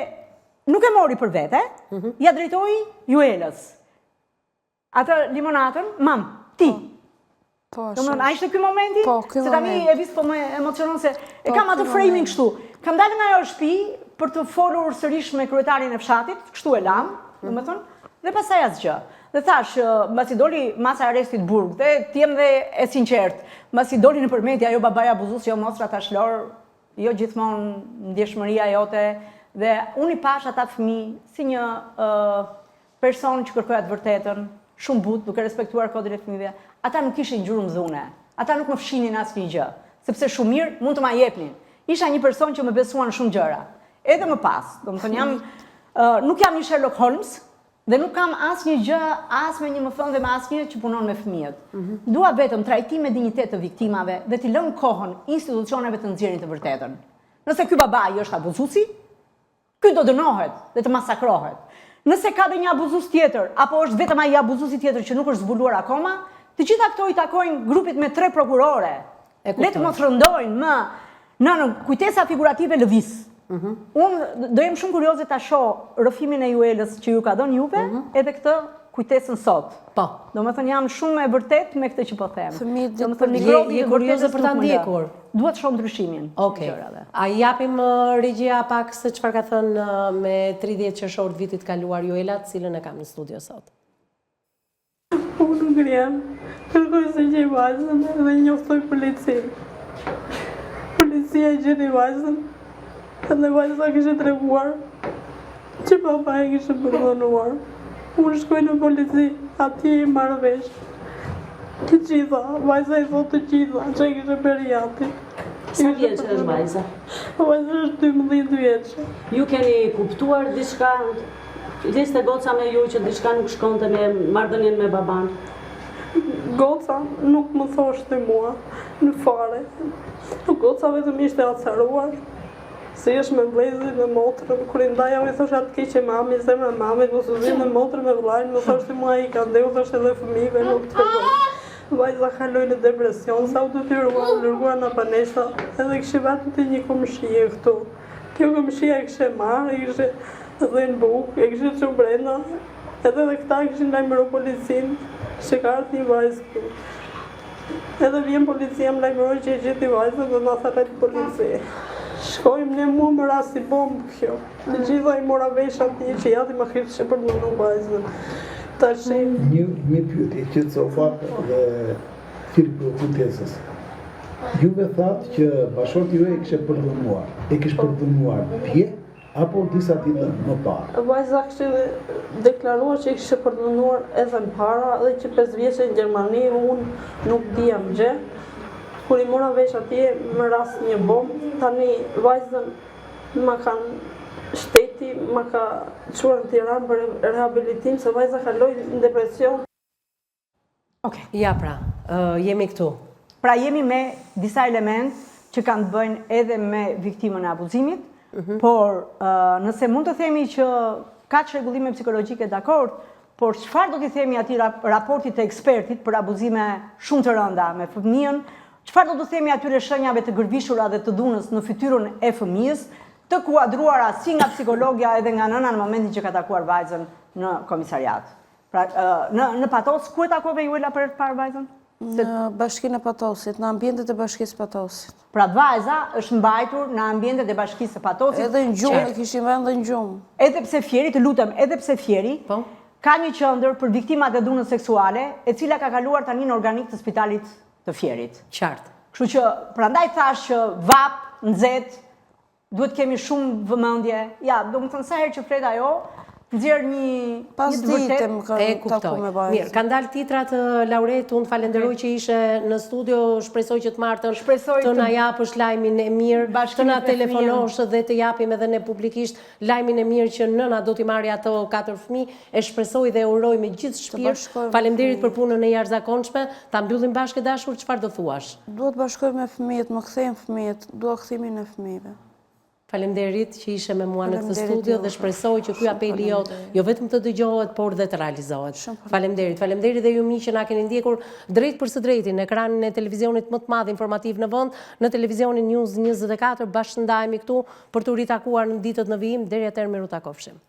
nuk e mori për vete, ja drejtoi Juelës. Atë limonatën, mam, ti. Po, A ishte ky momenti? Po, ky Se tani moment. e vis po më emocionon se e kam atë framing kështu. Kam dalë nga ajo shtëpi për të folur sërish me kryetarin e fshatit, kështu e lam, domethënë, dhe pastaj asgjë. Dhe thash, mbasi doli masa e arrestit burg, dhe t'jem dhe e sinqert, mbasi doli në përmeti ajo babaja abuzues, jo mostra tash Lor, jo gjithmonë ndjeshmëria jote, dhe unë i pash ata fëmijë si një person që kërkoi të vërtetën, shumë but, duke respektuar kodin e fëmijëve. Ata nuk ishin gjurmë dhune. Ata nuk më fshinin asnjë gjë, sepse shumë mirë mund të ma jepnin. Isha një person që më besuan shumë gjëra. Edhe më pas, domethënë nuk jam një Sherlock Holmes dhe nuk kam asnjë gjë as me një më thënë dhe me asnjë që punon me fëmijët. Dua vetëm trajtim me dinjitet të viktimave dhe t'i lëm kohën institucioneve të nxjerrin të vërtetën. Nëse ky babai është abuzuesi, ky do dënohet dhe të masakrohet. Nëse ka dhe një abuzues tjetër, apo është vetëm ai abuzuesi tjetër që nuk është zbuluar akoma, të gjitha këto i takojnë grupit me 3 prokurore. Le të mos rëndojnë më në kujtesa figurative lëviz. Unë do jem shumë kurioze ta shoh rrëfimin e Juelës që ju ka dhënë juve, edhe këtë kujtesën sot. Po. Do më thënë jam shumë e vërtet me këtë që po them. Fëmijët Do më thënë mikrobi je i kurioze vërtetës për ta nuk më lë. ndjekur. Duhet shoh ndryshimin. Okej. A japim regjia pak se çfarë ka thënë me 30 qershor të vitit kaluar Joela, të cilën e kam në studio sot. Unë nuk rjem, kërkoj se që i vajzën dhe njoftoj policin. Policia i gjeti vajzën, edhe vajza kështë treguar që papa e kështë përdonuar. Unë shkoj në polici, ati i marrë vesh. Të gjitha, vajza i thot të gjitha, që i kështë periati. Sa vjeqë është vajza? Vajza është 12 vjeqë. Ju keni kuptuar diçka, liste goca me ju që diçka nuk shkonte me marrëdhënien me baban? Goca nuk më thoshte mua, në fare. Goca vetëm ishte acaruar. Se është me vlezën me motrën, kur i ndaja me thosha të keqe mami, zemra mami, mos u zinë me motrën me vlajnë, më thoshte mua i ka ndeu, thoshte edhe fëmijëve, nuk të fërgoj. Vajza kaloi në depresion, sa u detyruar, lërguar në panesa, edhe kështë vetëm të një komshie këtu. Kjo komshia e kështë marrë, e kështë dhe në bukë, e kështë që brenda, edhe dhe këta kështë lajmëro policin, që ka artë një vajzë këtu. Edhe vjen policia më lajmëroj që e gjithi vajzën dhe në tharet polici. Shkojmë ne mua më rasti bombë kjo. Të gjitha i mora vesh ati që jati më hirtë që për në vajzën. Një pyetje që të sofat dhe thirë për kutesës. Juve thatë që bashkët ju e kështë përdhunuar. E kështë përdhunuar pje, apo disa ditë më parë? Vajza kështë deklaruar që i kështë përdhunuar edhe në para, dhe që 5 vjeqe në Gjermani, unë nuk dijam gjë. Kur i mora vesh atje, më rast një bombë, tani vajzën më kanë shteti, më ka quar në Tiranë për rehabilitim, se vajza kaloi në depresion. Okej. Ja pra, jemi këtu. Pra jemi me disa element që kanë të bëjnë edhe me viktimën e abuzimit, por nëse mund të themi që ka që regullime psikologjike dakord, por çfarë do t'i themi ati raportit të ekspertit për abuzime shumë të rënda me fëmijën, çfarë do të themi atyre shenjave të gërvishura dhe të dhunës në fytyrën e fëmijës, të kuadruara si nga psikologja edhe nga nëna në momentin që ka takuar vajzën në komisariat. Pra, në Patos, ku e takove Joela për herë të parë vajzën? Në bashkinë e Patosit, në ambientet e bashkisë Patosit. Pra vajza është mbajtur në ambientet e bashkisë së Patosit. Edhe në gjumë, e kishim vend dhe në gjumë. Edhe pse Fjeri, të lutem, edhe pse Fjeri, ka një qendër për viktimat e dhunës seksuale, e cila ka kaluar tani në organik të spitalit të Fjerit. Qartë. Kështu që, prandaj thash që vap, nxet, duhet kemi shumë vëmendje. Ja, do më thënë sa herë që flet ajo, nxjerr një Pas të vërtet. dite më kanë taku me vajzën. Mirë, kanë dalë titrat laureat, unë falenderoj që ishe në studio, shpresoj që të martën të na japësh lajmin e mirë, të na telefonosh dhe të japim edhe ne publikisht lajmin e mirë që nëna do t'i marrë ato 4 fëmijë, e shpresoj dhe uroj me gjithë shpirt. Faleminderit për punën e jashtëzakonshme, ta mbyllim bashkë dashur, çfarë do thuash? Duhet bashkojmë me fëmijët, më kthejmë fëmijët, dua kthimin e fëmijëve. Faleminderit që ishe me mua në këtë studio dhe shpresoj që ky apeli jot jo vetëm të dëgjohet, por dhe të realizohet. Faleminderit. Faleminderit dhe ju miq që na keni ndjekur drejt për së drejti në ekranin e televizionit më të madh informativ në vend, në televizionin News 24. Bashkë ndajemi këtu për të ritakuar në ditët në vijim. Deri atëherë miru takofshim.